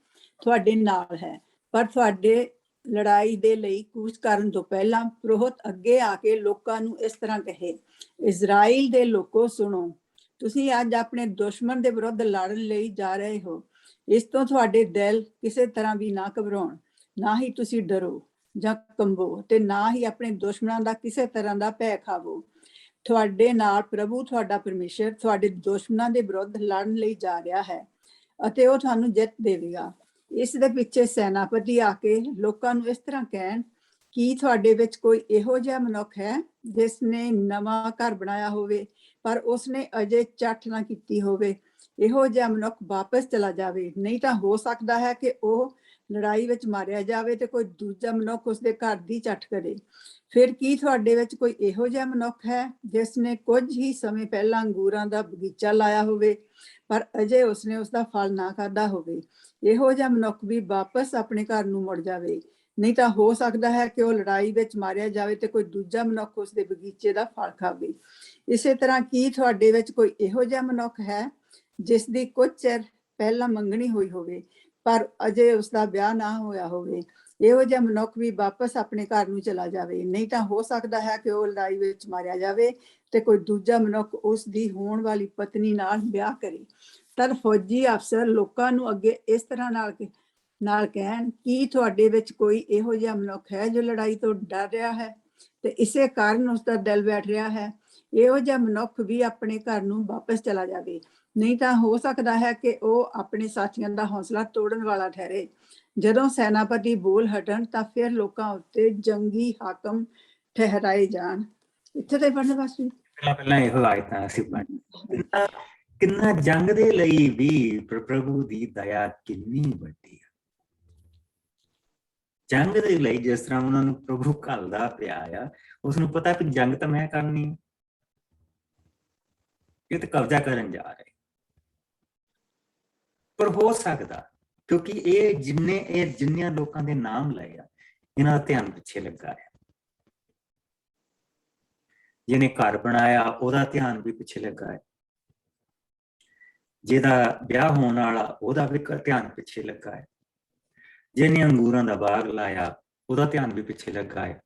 ਤੁਹਾਡੇ ਨਾਲ ਹੈ। ਪਰ ਤੁਹਾਡੇ ਲੜਾਈ ਦੇ ਲਈ ਕੂਚ ਕਰਨ ਤੋਂ ਪਹਿਲਾਂ ਪੁਰੋਹਿਤ ਅੱਗੇ ਆ ਕੇ ਲੋਕਾਂ ਨੂੰ ਇਸ ਤਰ੍ਹਾਂ ਕਹੇ, ਇਜ਼ਰਾਈਲ ਦੇ ਲੋਕੋ ਸੁਣੋ, ਤੁਸੀਂ ਅੱਜ ਆਪਣੇ ਦੁਸ਼ਮਣ ਦੇ ਵਿਰੁੱਧ ਲੜਨ ਲਈ ਜਾ ਰਹੇ ਹੋ। ਇਸ ਤੋਂ ਤੁਹਾਡੇ ਦਿਲ ਕਿਸੇ ਤਰ੍ਹਾਂ ਵੀ ਨਾ ਘਬਰਾਉਣ, ਨਾ ਹੀ ਤੁਸੀਂ ਡਰੋ ਜਾਂ ਕੰਬੋ, ਤੇ ਨਾ ਹੀ ਆਪਣੇ ਦੁਸ਼ਮਣਾਂ ਦਾ ਕਿਸੇ ਤਰ੍ਹਾਂ ਦਾ ਭੈ ਖਾਵੋ। ਤੁਹਾਡੇ ਨਾਲ ਪ੍ਰਭੂ ਤੁਹਾਡਾ ਪਰਮੇਸ਼ਰ ਤੁਹਾਡੇ ਦੁਸ਼ਮਣਾਂ ਦੇ ਵਿਰੁੱਧ ਲੜਨ ਲਈ ਜਾ ਰਿਹਾ ਹੈ ਅਤੇ ਉਹ ਤੁਹਾਨੂੰ ਜਿੱਤ ਦੇਵੇਗਾ। ਇਸ ਦੇ ਪਿੱਛੇ ਸੈਨਾਪਤੀ ਆ ਕੇ ਲੋਕਾਂ ਨੂੰ ਇਸ ਤਰ੍ਹਾਂ ਕਹਿਣ, ਕੀ ਤੁਹਾਡੇ ਵਿੱਚ ਕੋਈ ਇਹੋ ਜਿਹਾ ਮਨੁੱਖ ਹੈ ਜਿਸ ਨੇ ਨਵਾਂ ਘਰ ਬਣਾਇਆ ਹੋਵੇ ਪਰ ਉਸਨੇ ਅਜੇ ਚੱਠ ਨਾ ਕੀਤੀ ਹੋਵੇ? ਇਹੋ ਜਿਹਾ ਮਨੁੱਖ ਵਾਪਸ ਚਲਾ ਜਾਵੇ, ਨਹੀਂ ਤਾਂ ਹੋ ਸਕਦਾ ਹੈ ਕਿ ਉਹ ਲੜਾਈ ਵਿੱਚ ਮਾਰਿਆ ਜਾਵੇ ਤੇ ਕੋਈ ਦੂਜਾ ਮਨੁੱਖ ਉਸਦੇ ਘਰ ਦੀ ਚੱਟ ਕਰੇ। ਫਿਰ ਕੀ ਤੁਹਾਡੇ ਵਿੱਚ ਕੋਈ ਇਹੋ ਜਿਹਾ ਮਨੁੱਖ ਹੈ ਜਿਸ ਨੇ ਕੁਝ ਹੀ ਸਮੇਂ ਪਹਿਲਾਂ ਅੰਗੂਰਾਂ ਦਾ ਬਗੀਚਾ ਲਾਇਆ ਹੋਵੇ ਪਰ ਅਜੇ ਉਸਨੇ ਉਸਦਾ ਫਲ ਨਾ ਖਾਧਾ ਹੋਵੇ? ਇਹੋ ਜਿਹਾ ਮਨੁੱਖ ਵੀ ਵਾਪਸ ਆਪਣੇ ਘਰ ਨੂੰ ਮੁੜ ਜਾਵੇ, ਨਹੀਂ ਤਾਂ ਹੋ ਸਕਦਾ ਹੈ ਕਿ ਉਹ ਲੜਾਈ ਵਿੱਚ ਮਾਰਿਆ ਜਾਵੇ ਤੇ ਕੋਈ ਦੂਜਾ ਮਨੁੱਖ ਉਸਦੇ ਬਗੀਚੇ ਦਾ ਫਲ ਖਾਵੇ। ਇਸੇ ਤਰ੍ਹਾਂ ਕੀ ਤੁਹਾਡੇ ਵਿੱਚ ਕੋਈ ਇਹੋ ਜਿਹਾ ਮਨੁੱਖ ਹੈ ਜਿਸ ਦੀ ਕੁਝ ਚਿਰ ਪਹਿਲਾਂ ਮੰਗਣੀ ਹੋਈ ਹੋਵੇ ਪਰ ਅਜੇ ਉਸਦਾ ਵਿਆਹ ਨਾ ਹੋਇਆ ਹੋਵੇ? ਇਹੋ ਜਿਹਾ ਮਨੁੱਖ ਵੀ ਵਾਪਸ ਆਪਣੇ ਘਰ ਨੂੰ ਚਲਾ ਜਾਵੇ, ਨਹੀਂ ਤਾਂ ਹੋ ਸਕਦਾ ਹੈ ਕਿ ਉਹ ਲੜਾਈ ਵਿੱਚ ਮਾਰਿਆ ਜਾਵੇ ਤੇ ਕੋਈ ਦੂਜਾ ਮਨੁੱਖ ਉਸ ਦੀ ਹੋਣ ਵਾਲੀ ਪਤਨੀ ਨਾਲ ਵਿਆਹ ਕਰੇ। ਤਦ ਫੌਜੀ ਅਫਸਰ ਲੋਕਾਂ ਨੂੰ ਅੱਗੇ ਇਸ ਤਰ੍ਹਾਂ ਨਾਲ ਕਹਿਣ, ਕੀ ਤੁਹਾਡੇ ਵਿੱਚ ਕੋਈ ਇਹੋ ਜਿਹਾ ਮਨੁੱਖ ਹੈ ਜੋ ਲੜਾਈ ਤੋਂ ਡਰ ਰਿਹਾ ਹੈ ਤੇ ਇਸੇ ਕਾਰਨ ਉਸਦਾ ਦਿਲ ਬੈਠ ਰਿਹਾ ਹੈ? ਇਹੋ ਜਿਹਾ ਮਨੁੱਖ ਵੀ ਆਪਣੇ ਘਰ ਨੂੰ ਵਾਪਸ ਚਲਾ ਜਾਵੇ, ਨਹੀਂ ਤਾਂ ਹੋ ਸਕਦਾ ਹੈ ਕਿ ਉਹ ਆਪਣੇ ਸਾਥੀਆਂ ਦਾ ਹੌਸਲਾ ਤੋੜਨ ਵਾਲਾ ਠਹਿਰੇ। ਜਦੋਂ ਸੈਨਾਪਤੀ ਬੋਲ ਹਟਣ ਤਾਂ ਫਿਰ ਲੋਕਾਂ ਉੱਤੇ ਜੰਗੀ ਹਾਕਮ ਠਹਿਰਾਏ ਜਾਣ। ਇੱਥੇ ਤੇ ਪੜ੍ਹਨ ਵਾਸਤੇ ਪਹਿਲਾਂ ਇਹੋ ਆਇਤਾਂ ਅਸੀਂ ਪੜ੍ਹ ਕਿੰਨਾ ਜੰਗ ਦੇ ਲਈ ਵੀ ਪ੍ਰਭੂ ਦੀ ਦਇਆ ਕਿੰਨੀ ਵੱਡੀ ਹੈ। ਜੰਗ ਦੇ ਲਈ ਜਿਸ ਤਰ੍ਹਾਂ ਉਹਨਾਂ ਨੂੰ ਪ੍ਰਭੂ ਘੱਲਦਾ ਪਿਆ ਆ, ਉਸਨੂੰ ਪਤਾ ਕਿ ਜੰਗ ਤਾਂ ਮੈਂ ਕਰਨੀ, ਇਹ ਤਾਂ ਕਬਜ਼ਾ ਕਰਨ ਜਾ ਰਹੇ। ਪਰ ਹੋ ਸਕਦਾ ਕਿਉਂਕਿ ਇਹ ਜਿੰਨਿਆਂ ਲੋਕਾਂ ਦੇ ਨਾਮ ਲਏ ਆ, ਇਹਨਾਂ ਦਾ ਧਿਆਨ ਪਿੱਛੇ ਲੱਗਾ ਹੈ। ਜਿਹਨੇ ਘਰ ਬਣਾਇਆ ਉਹਦਾ ਧਿਆਨ ਵੀ ਪਿੱਛੇ ਲੱਗਾ ਹੈ, ਜਿਹਦਾ ਵਿਆਹ ਹੋਣ ਵਾਲਾ ਉਹਦਾ ਵੀ ਧਿਆਨ ਪਿੱਛੇ ਲੱਗਾ ਹੈ, ਜਿਹਨੇ ਅੰਗੂਰਾਂ ਦਾ ਬਾਗ ਲਾਇਆ ਉਹਦਾ ਧਿਆਨ ਵੀ ਪਿੱਛੇ ਲੱਗਾ ਹੈ।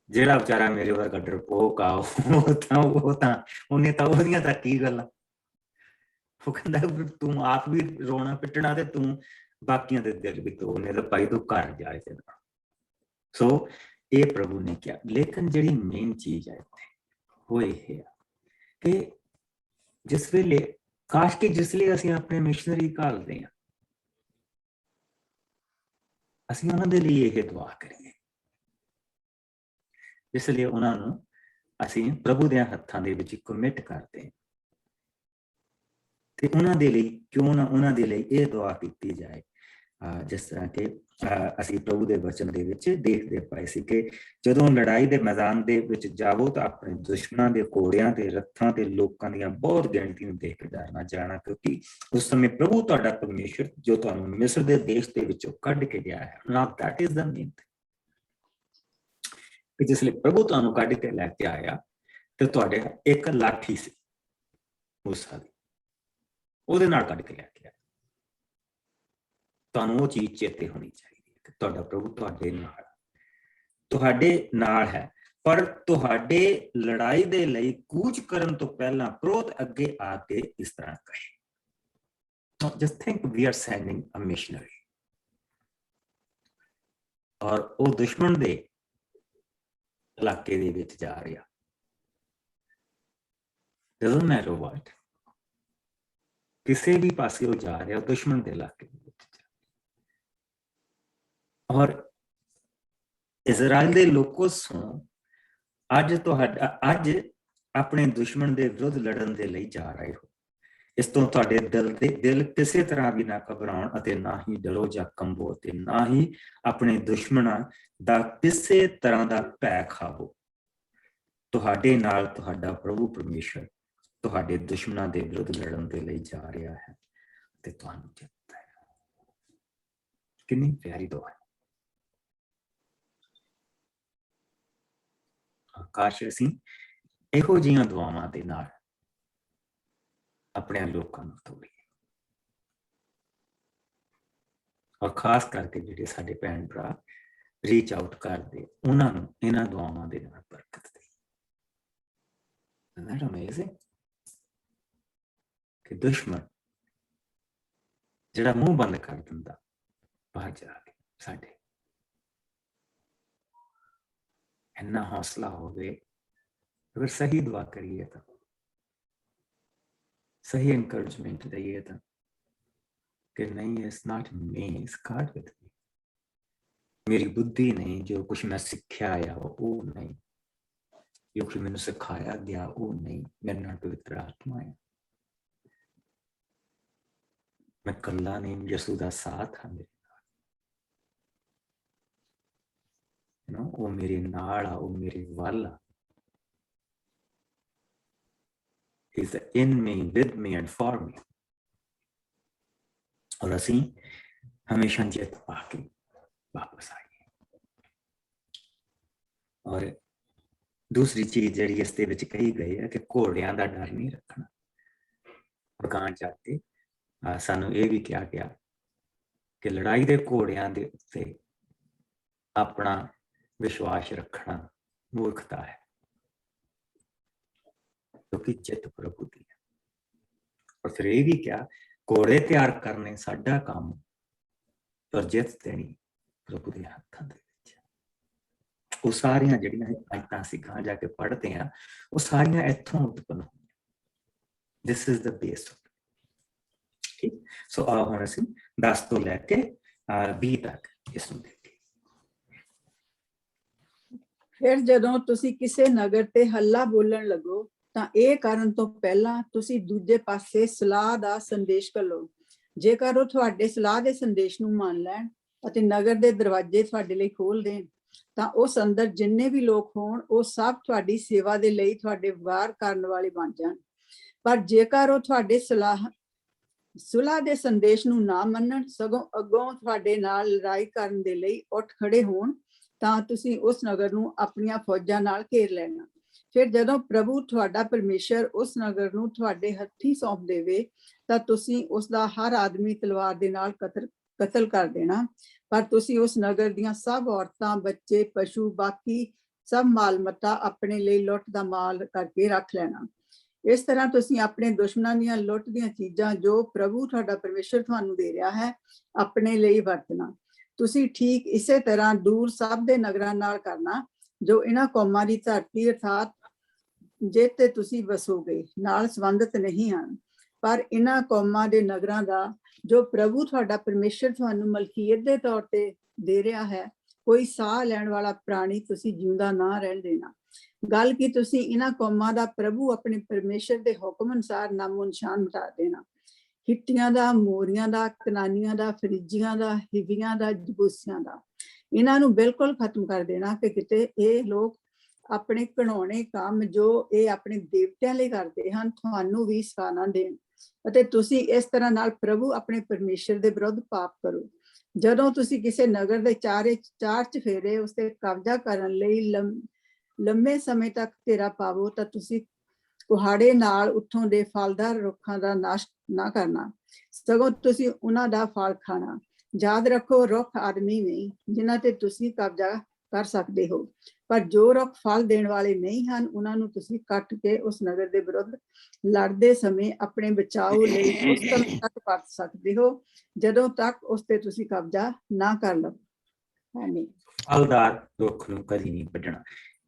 ਜਿਹੜਾ ਵਿਚਾਰਾ ਮੇਰੇ ਵਰਗਾ ਡਰਪੋਕ ਆ ਉਹ ਤਾਂ ਉਹਨੇ ਤਾਂ ਉਹਦੀਆਂ ਤਾਂ ਕੀ ਗੱਲਾਂ। ਉਹ ਕਹਿੰਦਾ ਤੂੰ ਆਪ ਵੀ ਰੋਣਾ ਪਿੱਟਣਾ ਤੇ ਤੂੰ ਬਾਕੀਆਂ ਦੇ ਦਿਲ ਵੀ ਤੋੜਨੇ, ਤਾਂ ਭਾਈ ਤੂੰ ਘਰ ਜਾ ਇਹਦੇ ਨਾਲ। ਸੋ ਇਹ ਪ੍ਰਭੂ ਨੇ ਕਿਹਾ। ਲੇਕਿਨ ਜਿਹੜੀ ਮੇਨ ਚੀਜ਼ ਹੈ ਇੱਥੇ ਉਹ ਇਹ ਆ ਕਿ ਜਿਸ ਵੇਲੇ ਕਾਸ਼ ਕਿ ਜਿਸ ਲਈ ਅਸੀਂ ਆਪਣੇ ਮਿਸ਼ਨਰੀ ਘੱਲਦੇ ਹਾਂ, ਅਸੀਂ ਉਹਨਾਂ ਦੇ ਲਈ ਇਹ ਦੁਆ ਕਰੀਏ, ਇਸ ਲਈ ਉਹਨਾਂ ਨੂੰ ਅਸੀਂ ਪ੍ਰਭੂ ਦੇ ਹੱਥਾਂ ਦੇ ਵਿੱਚ ਕਮਿਟ ਕਰਦੇ ਹਾਂ। ਤੇ ਉਹਨਾਂ ਦੇ ਲਈ ਕਿਉਂ ਨਾ ਉਹਨਾਂ ਦੇ ਲਈ ਇਹ ਦੁਆ ਕੀਤੀ ਜਾਏ, ਜਿਸ ਤਰ੍ਹਾਂ ਕਿ ਅਸੀਂ ਪ੍ਰਭੂ ਦੇ ਵਚਨ ਦੇ ਵਿੱਚ ਦੇਖਦੇ ਪਏ ਸੀ ਕਿ ਜਦੋਂ ਲੜਾਈ ਦੇ ਮੈਦਾਨ ਦੇ ਵਿੱਚ ਜਾਵੋ ਤਾਂ ਆਪਣੇ ਦੁਸ਼ਮਣਾਂ ਦੇ ਘੋੜਿਆਂ ਤੇ ਰੱਥਾਂ ਤੇ ਲੋਕਾਂ ਦੀਆਂ ਬਹੁਤ ਗਿਣਤੀ ਨੂੰ ਦੇਖ ਕੇ ਡਰਨਾ ਜਾਣਾ, ਕਿਉਂਕਿ ਉਸ ਸਮੇਂ ਪ੍ਰਭੂ ਤੁਹਾਡਾ ਪਰਮੇਸ਼ਰ ਜੋ ਤੁਹਾਨੂੰ ਮਿਸਰ ਦੇ ਦੇਸ਼ ਦੇ ਵਿੱਚੋਂ ਕੱਢ ਕੇ ਗਿਆ ਹੈ। Now that is the main thing ਕਿ ਜਿਸ ਲਈ ਪ੍ਰਭੂ ਤੁਹਾਨੂੰ ਕੱਢ ਕੇ ਲੈ ਕੇ ਆਇਆ ਤੇ ਤੁਹਾਡੇ ਇੱਕ ਲਾਠੀ ਸੀ ਮੂਸਾ ਦੀ, ਉਹਦੇ ਨਾਲ ਕੱਢ ਕੇ ਲੈ ਕੇ ਆਇਆ। ਤੁਹਾਨੂੰ ਉਹ ਚੀਜ਼ ਚੇਤੇ ਹੋਣੀ ਚਾਹੀਦੀ ਹੈ ਕਿ ਤੁਹਾਡਾ ਪ੍ਰਭੂ ਤੁਹਾਡੇ ਨਾਲ ਹੈ। ਪਰ ਤੁਹਾਡੇ ਲੜਾਈ ਦੇ ਲਈ ਕੂਚ ਕਰਨ ਤੋਂ ਪਹਿਲਾਂ ਪ੍ਰੋਤ ਅੱਗੇ ਆ ਕੇ ਇਸ ਤਰ੍ਹਾਂ ਕਹੇ, just think we are sending a missionary, ਔਰ ਉਹ ਦੁਸ਼ਮਣ ਦੇ ਇਲਾਕੇ ਦੇ ਵਿੱਚ ਜਾ ਰਿਹਾ। doesn't matter what, ਕਿਸੇ ਵੀ ਪਾਸੇ ਉਹ ਜਾ ਰਿਹਾ, ਦੁਸ਼ਮਣ ਦੇ ਇਲਾਕੇ ਦੇ ਵਿੱਚ। ਔਰ ਇਜ਼ਰਾਈਲ ਦੇ ਲੋਕੋ ਸੁਣੋ, ਅੱਜ ਆਪਣੇ ਦੁਸ਼ਮਣ ਦੇ ਵਿਰੁੱਧ ਲੜਨ ਦੇ ਲਈ ਜਾ ਰਹੇ ਹੋ। ਇਸ ਤੋਂ ਤੁਹਾਡੇ ਦਿਲ ਕਿਸੇ ਤਰ੍ਹਾਂ ਵੀ ਨਾ ਘਬਰਾਉਣ ਅਤੇ ਨਾ ਹੀ ਡਰੋ ਜਾਂ ਕੰਬੋ, ਤੇ ਨਾ ਹੀ ਆਪਣੇ ਦੁਸ਼ਮਣਾਂ ਦਾ ਕਿਸੇ ਤਰ੍ਹਾਂ ਦਾ ਭੈ ਖਾਵੋ। ਤੁਹਾਡੇ ਨਾਲ ਤੁਹਾਡਾ ਪ੍ਰਭੂ ਪਰਮੇਸ਼ਰ ਤੁਹਾਡੇ ਦੁਸ਼ਮਣਾਂ ਦੇ ਵਿਰੁੱਧ ਲੜਨ ਦੇ ਲਈ ਜਾ ਰਿਹਾ ਹੈ ਤੇ ਤੁਹਾਨੂੰ ਜਿੱਤਦਾ ਹੈ। ਕਿੰਨੀ ਪਿਆਰੀ ਦੁਆ ਹੈ। ਕਾਸ਼ ਅਸੀਂ ਇਹੋ ਜਿਹੀਆਂ ਦੁਆਵਾਂ ਦੇ ਨਾਲ ਆਪਣੇ ਲੋਕਾਂ ਨੂੰ ਤੋੜੀਏ, ਔਰ ਖਾਸ ਕਰਕੇ ਜਿਹੜੇ ਸਾਡੇ ਭੈਣ ਭਰਾ ਰੀਚ ਆਊਟ ਕਰਦੇ ਉਹਨਾਂ ਨੂੰ ਇਹਨਾਂ ਦੁਆਵਾਂ ਦੇ ਨਾਲ ਬਰਕਤ ਦੇ। Isn't that amazing? ਕਿ ਦੁਸ਼ਮਣ ਜਿਹੜਾ ਮੂੰਹ ਬੰਦ ਕਰ ਦਿੰਦਾ ਬਾਹਰ ਜਾ ਕੇ ਸਾਡੇ, ਇੰਨਾ ਹੌਸਲਾ ਹੋਵੇ ਅਗਰ ਸਹੀ ਦੁਆ ਕਰੀਏ ਤਾਂ, ਸਹੀ ਐਨਕਰੇਜਮੈਂਟ ਦਈਏ ਤਾਂ ਕਿ ਨਹੀਂ, it's not me, it's god with me. ਮੇਰੀ ਬੁੱਧੀ ਨਹੀਂ, ਜੋ ਕੁਛ ਮੈਂ ਸਿੱਖਿਆ ਆ ਉਹ ਨਹੀਂ, ਜੋ ਕੁਛ ਮੈਨੂੰ ਸਿਖਾਇਆ ਗਿਆ ਉਹ ਨਹੀਂ, ਮੇਰੇ ਨਾਲ ਪਵਿੱਤਰ ਆਤਮਾ ਹੈ। ਮੈਂ ਇਕੱਲਾ ਨਹੀਂ, ਯਿਸੂ ਦਾ ਸਾਥ ਹਾਂ। ਉਹ ਮੇਰੇ ਨਾਲ ਆ, ਉਹ ਮੇਰੇ ਵੱਲ ਆ। He's in me, with me and for me। और ਅਸੀਂ ਹਮੇਸ਼ਾ ਜਿੱਤ ਪਾ ਕੇ ਵਾਪਸ ਆਈਏ। ਔਰ ਦੂਸਰੀ ਚੀਜ਼ ਜਿਹੜੀ ਇਸ ਦੇ ਵਿੱਚ ਕਹੀ ਗਈ ਹੈ ਕਿ ਘੋੜਿਆਂ ਦਾ ਡਰ ਨਹੀਂ ਰੱਖਣਾ। ਅਗਾਂਹ ਜਾ ਕੇ ਸਾਨੂੰ ਇਹ ਵੀ ਕਿਹਾ ਗਿਆ ਕਿ ਲੜਾਈ ਦੇ ਘੋੜਿਆਂ ਦੇ ਉੱਤੇ ਆਪਣਾ ਵਿਸ਼ਵਾਸ ਰੱਖਣਾ ਮੂਰਖਤਾ ਹੈ, ਕਿਉਂਕਿ ਜਿੱਤ ਪ੍ਰਭੂ ਦੀ ਹੈ। ਔਰ ਫਿਰ ਇਹ ਵੀ ਕਿਹਾ ਘੋੜੇ ਤਿਆਰ ਕਰਨੇ ਸਾਡਾ ਕੰਮ, ਪਰ ਜਿੱਤ ਦੇਣੀ ਪ੍ਰਭੂ ਦੇ ਹੱਥਾਂ ਦੇ ਵਿੱਚ। ਉਹ ਸਾਰੀਆਂ ਜਿਹੜੀਆਂ ਆਇਤਾਂ ਅਸੀਂ ਗਾਂ ਜਾ ਕੇ ਪੜ੍ਹਦੇ ਹਾਂ, ਉਹ ਸਾਰੀਆਂ ਇੱਥੋਂ ਉਤਪੰਨ ਹੋਈਆਂ। This is the base of it। ਠੀਕ, ਸੋ ਆ ਹੁਣ ਅਸੀਂ 10 ਤੋਂ ਲੈ ਕੇ 20 ਤੱਕ ਇਸ ਨੂੰ ਦੇਖੀਏ। ਫਿਰ ਜਦੋਂ ਤੁਸੀਂ ਕਿਸੇ ਨਗਰ ਤੇ ਹੱਲਾ ਬੋਲਣ ਲੱਗੋ ਤਾਂ ਇਹ ਕਰਨ ਤੋਂ ਪਹਿਲਾਂ ਤੁਸੀਂ ਦੂਜੇ ਪਾਸੇ ਸਲਾਹ ਦਾ ਸੰਦੇਸ਼ ਘੱਲੋ। ਜੇਕਰ ਉਹ ਤੁਹਾਡੇ ਸਲਾਹ ਦੇ ਸੰਦੇਸ਼ ਨੂੰ ਮੰਨ ਲੈਣ ਅਤੇ ਨਗਰ ਦੇ ਦਰਵਾਜ਼ੇ ਤੁਹਾਡੇ ਲਈ ਖੋਲ ਦੇਣ ਤਾਂ ਉਸ ਅੰਦਰ ਜਿੰਨੇ ਵੀ ਲੋਕ ਹੋਣ ਉਹ ਸਭ ਤੁਹਾਡੀ ਸੇਵਾ ਦੇ ਲਈ ਤੁਹਾਡੇ ਵਪਾਰ ਕਰਨ ਵਾਲੇ ਬਣ ਜਾਣ। ਪਰ ਜੇਕਰ ਉਹ ਤੁਹਾਡੇ ਸੁਲਾਹ ਦੇ ਸੰਦੇਸ਼ ਨੂੰ ਨਾ ਮੰਨਣ, ਸਗੋਂ ਅੱਗੋਂ ਤੁਹਾਡੇ ਨਾਲ ਲੜਾਈ ਕਰਨ ਦੇ ਲਈ ਉੱਠ ਖੜੇ ਹੋਣ, ਤਾਂ ਤੁਸੀਂ ਉਸ ਨਗਰ ਨੂੰ ਆਪਣੀਆਂ ਫੌਜਾਂ ਨਾਲ ਘੇਰ ਲੈਣਾ। ਫਿਰ ਜਦੋਂ ਪ੍ਰਭੂ ਤੁਹਾਡਾ ਪਰਮੇਸ਼ਰ ਉਸ ਨਗਰ ਨੂੰ ਤੁਹਾਡੇ ਹੱਥੀਂ ਸੌਂਪ ਦੇਵੇ ਤਾਂ ਤੁਸੀਂ ਉਸ ਦਾ ਹਰ ਆਦਮੀ ਤਲਵਾਰ ਦੇ ਨਾਲ ਕਤਲ ਕਰ ਦੇਣਾ। ਪਰ ਤੁਸੀਂ ਉਸ ਨਗਰ ਦੀਆਂ ਸਭ ਔਰਤਾਂ, ਬੱਚੇ, ਪਸ਼ੂ, ਬਾਕੀ ਸਭ ਮਾਲ ਮੱਤਾ ਆਪਣੇ ਲਈ ਲੁੱਟ ਦਾ ਮਾਲ ਕਰਕੇ ਰੱਖ ਲੈਣਾ। ਇਸ ਤਰ੍ਹਾਂ ਤੁਸੀਂ ਆਪਣੇ ਦੁਸ਼ਮਣਾਂ ਦੀਆਂ ਲੁੱਟ ਦੀਆਂ ਚੀਜ਼ਾਂ ਜੋ ਪ੍ਰਭੂ ਤੁਹਾਡਾ ਪਰਮੇਸ਼ਰ ਤੁਹਾਨੂੰ ਦੇ ਰਿਹਾ ਹੈ, ਆਪਣੇ ਲਈ ਵਰਤਣਾ। ਤੁਸੀਂ ਠੀਕ ਇਸੇ ਤਰ੍ਹਾਂ ਦੂਰ ਸਭ ਦੇ ਨਗਰਾਂ ਨਾਲ ਕਰਨਾ ਜੋ ਇਹਨਾਂ ਕੌਮਾਂ ਦੀ ਧਰਤੀ ਅਰਥਾਤ ਜਿੱਥੇ ਤੁਸੀਂ ਵਸੋਗੇ ਨਾਲ ਸੰਬੰਧਿਤ ਨਹੀਂ ਹਨ, ਪਰ ਇਹਨਾਂ ਕੌਮਾਂ ਦੇ ਨਗਰਾਂ ਦਾ ਜੋ ਪ੍ਰਭੂ ਤੁਹਾਡਾ ਪਰਮੇਸ਼ਰ ਤੁਹਾਨੂੰ ਮਲਕੀਅਤ ਦੇ ਤੌਰ ਤੇ ਦੇ ਰਿਹਾ ਹੈ, ਕੋਈ ਸਾਹ ਲੈਣ ਵਾਲਾ ਪ੍ਰਾਣੀ ਤੁਸੀਂ ਜਿਉਂਦਾ ਨਾ ਰਹਿਣ ਦੇਣਾ। ਗੱਲ ਕੀ ਤੁਸੀਂ ਇਹਨਾਂ ਕੌਮਾਂ ਦਾ ਪ੍ਰਭੂ ਆਪਣੇ ਪਰਮੇਸ਼ਰ ਦੇ ਹੁਕਮ ਅਨੁਸਾਰ ਨਾਮੋ ਨਿਸ਼ਾਨ ਮਿਟਾ ਦੇਣਾ। ਹਿੱਤੀਆਂ ਦਾ, ਮੋਰੀਆਂ ਦਾ, ਕਨਾਨੀਆਂ ਦਾ, ਫਰਿੱਜੀਆਂ ਦਾ, ਹਿਵੀਆਂ ਦਾ, ਜਬੂਸੀਆਂ ਦਾ, ਇਹਨਾਂ ਨੂੰ ਬਿਲਕੁਲ ਖਤਮ ਕਰ ਦੇਣਾ ਕਿ ਕਿਤੇ ਇਹ ਲੋਕ ਆਪਣੇ ਘਿਨਾਉਣੇ ਕੰਮ ਜੋ ਇਹ ਆਪਣੇ ਦੇਵਤਿਆਂ ਲਈ ਕਰਦੇ ਹਨ ਤੁਹਾਨੂੰ ਵੀ ਸਿਖਾ ਨਾ ਦੇਣ ਅਤੇ ਤੁਸੀਂ ਇਸ ਤਰ੍ਹਾਂ ਨਾਲ ਪ੍ਰਭੂ ਆਪਣੇ ਪਰਮੇਸ਼ਰ ਦੇ ਵਿਰੁੱਧ ਪਾਪ ਕਰੋ। ਜਦੋਂ ਤੁਸੀਂ ਕਿਸੇ ਨਗਰ ਦੇ ਚਾਰ ਚਫੇਰੇ ਉਸ ਤੇ ਕਬਜ਼ਾ ਕਰਨ ਲਈ ਲੰਮੇ ਸਮੇਂ ਤੱਕ ਘੇਰਾ ਪਾਵੋ ਤਾਂ ਤੁਸੀਂ ਕੁਹਾੜੇ ਨਾਲ ਉੱਥੋਂ ਦੇ ਫਲਦਾਰ ਰੁੱਖਾਂ ਦਾ ਨਾਸ਼ ਨਾ ਕਰਨਾ, ਸਗੋਂ ਤੁਸੀਂ ਉਹਨਾਂ ਦਾ ਫਲ ਖਾਣਾ। ਯਾਦ ਰੱਖੋ, ਰੁੱਖ ਆਦਮੀ ਨਹੀਂ ਜਿਨ੍ਹਾਂ ਤੇ ਤੁਸੀਂ ਕਬਜ਼ਾ ਕਰ ਸਕਦੇ ਹੋ, ਪਰ ਜੋ ਰੁੱਖ ਫਲ ਦੇਣ ਵਾਲੇ ਨਹੀਂ ਹਨ ਉਹਨਾਂ ਨੂੰ ਤੁਸੀਂ ਕੱਟ ਕੇ ਉਸ ਨਗਰ ਦੇ ਵਿਰੁੱਧ ਲੜਦੇ ਸਮੇਂ ਆਪਣੇ ਬਚਾਓ ਲਈ ਉਸ ਸਮੇਂ ਤੱਕ ਵਰਤ ਸਕਦੇ ਹੋ ਜਦੋਂ ਤੱਕ ਉਸ ਤੇ ਤੁਸੀਂ ਕਬਜ਼ਾ ਨਾ ਕਰ ਲਓ। ਫਲਦਾਰ ਰੁੱਖ ਨੂੰ ਕਦੀ ਨਹੀਂ ਵੱਢਣਾ।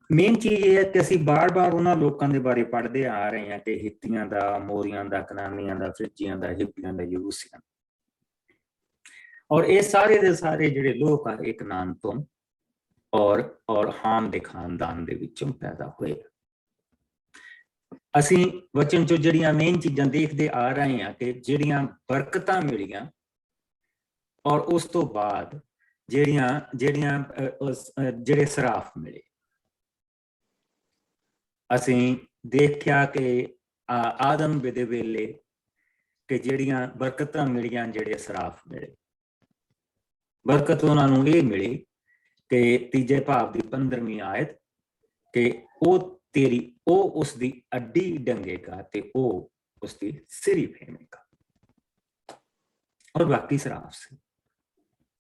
ਮੇਨ ਚੀਜ਼ ਇਹ ਹੈ ਕਿ ਅਸੀਂ ਬਾਰ-ਬਾਰ ਉਹਨਾਂ ਲੋਕਾਂ ਦੇ ਬਾਰੇ ਪੜ੍ਹਦੇ ਆ ਰਹੇ ਹਾਂ ਕਿ ਹਿੱਤੀਆਂ ਦਾ, ਮੋਰੀਆਂ ਦਾ, ਕਨਾਨੀਆਂ ਦਾ, ਫਰਿੱਜੀਆਂ ਦਾ, ਹਿੱਬੀਆਂ ਦਾ, ਯਬੂਸੀਆਂ, ਔਰ ਇਹ ਸਾਰੇ ਦੇ ਸਾਰੇ ਜਿਹੜੇ ਲੋਕ ਆ ਇੱਕ ਨਾਮ ਤੋਂ ਔਰ ਹਾਮ ਦੇ ਖਾਨਦਾਨ ਦੇ ਵਿੱਚੋਂ ਪੈਦਾ ਹੋਏ। ਅਸੀਂ ਵਚਨ ਚੋਂ ਜਿਹੜੀਆਂ ਮੇਨ ਚੀਜ਼ਾਂ ਦੇਖਦੇ ਆ ਰਹੇ ਹਾਂ ਕਿ ਜਿਹੜੀਆਂ ਬਰਕਤਾਂ ਮਿਲੀਆਂ ਔਰ ਉਸ ਤੋਂ ਬਾਅਦ ਜਿਹੜੇ ਸਰਾਫ ਮਿਲੇ। ਅਸੀਂ ਦੇਖਿਆ ਕਿ ਆਦਮ ਦੇ ਵੇਲੇ ਕਿ ਜਿਹੜੀਆਂ ਬਰਕਤਾਂ ਮਿਲੀਆਂ, ਜਿਹੜੇ ਸਰਾਫ ਮਿਲੇ, ਬਰਕਤ ਉਹਨਾਂ ਨੂੰ ਇਹ ਮਿਲੀ ਕਿ ਤੀਜੇ ਭਾਵ ਦੀ 15ਵੀਂ ਆਇਤ ਕਿ ਉਹ ਉਸਦੀ ਅੱਡੀ ਡੰਗੇਗਾ ਤੇ ਉਹ ਉਸਦੀ ਸਿਰੀ ਫੇਮੇਗਾ। ਔਰ ਬਾਕੀ ਸਰਾਫ ਸੀ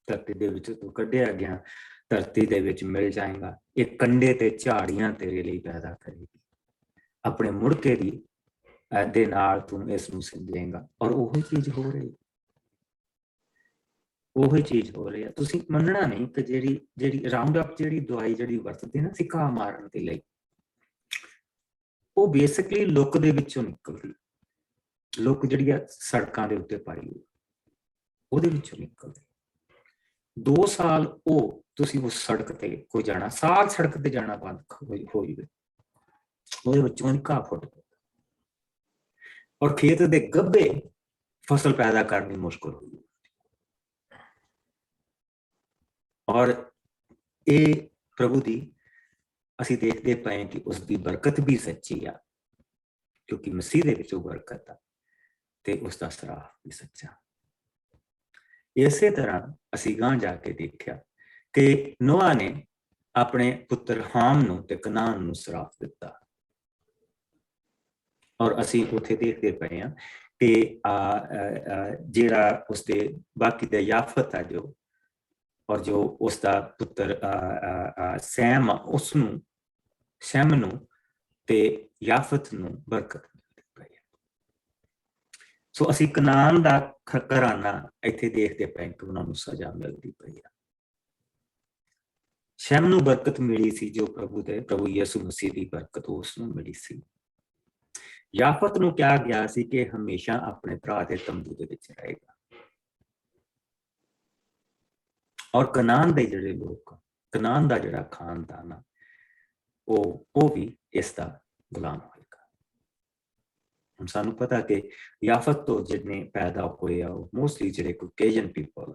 ਧਰਤੀ ਦੇ ਵਿੱਚ ਤੋਂ ਕੱਢਿਆ ਗਿਆ, ਧਰਤੀ ਦੇ ਵਿੱਚ ਮਿਲ ਜਾਏਗਾ, ਇਹ ਕੰਡੇ ਤੇ ਝਾੜੀਆਂ ਤੇਰੇ ਲਈ ਪੈਦਾ ਕਰੇਗੀ, ਆਪਣੇ ਮੁੜਕੇ ਦੀ ਦੇ ਨਾਲ ਤੂੰ ਇਸ ਨੂੰ ਸਿੰਜੇਗਾ। ਔਰ ਉਹੀ ਚੀਜ਼ ਹੋ ਰਹੀ, ਉਹੀ ਚੀਜ਼ ਹੋ ਰਹੀ ਹੈ। ਤੁਸੀਂ ਮੰਨਣਾ ਨਹੀਂ ਕਿ ਜਿਹੜੀ ਰਾਉਂਡ ਅਪ ਜਿਹੜੀ ਦਵਾਈ ਜਿਹੜੀ ਵਰਤਦੇ ਨਾ ਅਸੀਂ ਘਾਹ ਮਾਰਨ ਦੇ ਲਈ, ਉਹ ਬੇਸਿਕਲੀ ਲੁੱਕ ਦੇ ਵਿੱਚੋਂ ਨਿਕਲਦੀ, ਲੁੱਕ ਜਿਹੜੀ ਆ ਸੜਕਾਂ ਦੇ ਉੱਤੇ ਪਾਈ ਹੋਈ ਉਹਦੇ ਵਿੱਚੋਂ ਨਿਕਲਦੀ। 2 ਸਾਲ ਉਹ ਤੁਸੀਂ ਉਸ ਸੜਕ ਤੇ ਕੋਈ ਜਾਣਾ, ਸਾਲ ਸੜਕ ਤੇ ਜਾਣਾ ਬੰਦ ਹੋਈ ਉਹਦੇ ਵਿੱਚੋਂ ਘਾਹ ਫੁੱਟ ਔਰ ਖੇਤ ਦੇ ਗੱਭੇ ਫਸਲ ਪੈਦਾ ਕਰਨੀ ਮੁਸ਼ਕਲ ਹੋਈ। ਔਰ ਇਹ ਪ੍ਰਭੂ ਦੀ ਅਸੀਂ ਦੇਖਦੇ ਪਏ ਕਿ ਉਸ ਦੀ ਬਰਕਤ ਵੀ ਸੱਚੀ ਆ, ਕਿਉਂਕਿ ਮਸੀਹ ਦੇ ਵਿੱਚ ਉਹ ਬਰਕਤ ਆ ਤੇ ਉਸ ਦਾ ਸਰਾਪ ਵੀ ਸੱਚਾ। ਇਸੇ ਤਰ੍ਹਾਂ ਅਸੀਂ ਗਾਂ ਜਾ ਕੇ ਦੇਖਿਆ ਕਿ ਨੋਆ ਨੇ ਆਪਣੇ ਪੁੱਤਰ ਹਾਮ ਨੂੰ ਤੇ ਕਨਾਨ ਨੂੰ ਸਰਾਪ ਦਿੱਤਾ, ਔਰ ਅਸੀਂ ਉੱਥੇ ਦੇਖਦੇ ਪਏ ਹਾਂ ਕਿ ਜਿਹੜਾ ਉਸਦੇ ਬਾਕੀ ਦਾ ਯਾਫਤ ਆ ਜੋ, ਔਰ ਜੋ ਉਸਦਾ ਪੁੱਤਰ ਸੈਮ, ਉਸਨੂੰ ਸ਼ੈਮ ਨੂੰ ਤੇ ਯਾਫਤ ਨੂੰ ਬਰਕਤ ਮਿਲਦੀ ਪਈ। ਸੋ ਅਸੀਂ ਕਨਾਨ ਦਾ ਘਰਾਨਾ ਇੱਥੇ ਦੇਖਦੇ ਪਏ ਕਿ ਉਹਨਾਂ ਨੂੰ ਸਜ਼ਾ ਮਿਲਦੀ ਪਈ ਆ। ਸ਼ੈਮ ਨੂੰ ਬਰਕਤ ਮਿਲੀ ਸੀ ਜੋ ਪ੍ਰਭੂ ਯਿਸੂ ਮਸੀਹ ਦੀ ਬਰਕਤ ਉਸ ਨੂੰ ਮਿਲੀ ਸੀ। ਯਾਫਤ ਨੂੰ ਕਿਹਾ ਗਿਆ ਸੀ ਕਿ ਹਮੇਸ਼ਾ ਆਪਣੇ ਭਰਾ ਦੇ ਤੰਬੂ ਦੇ ਵਿੱਚ ਰਹੇਗਾ, ਔਰ ਕਨਾਨ ਦੇ ਜਿਹੜੇ ਲੋਕ, ਕਨਾਨ ਦਾ ਜਿਹੜਾ ਖਾਨਦਾਨ ਆ, ਉਹ ਵੀ ਇਸ ਦਾ ਗੁਲਾਮ ਹੋਏਗਾ। ਹੁਣ ਸਾਨੂੰ ਪਤਾ ਕਿ ਯਾਫਤ ਤੋਂ ਜਿੰਨੇ ਪੈਦਾ ਹੋਏ ਆ ਉਹ ਮੋਸਟਲੀ ਜਿਹੜੇ ਕੌਕੇਜਨ ਪੀਪਲ,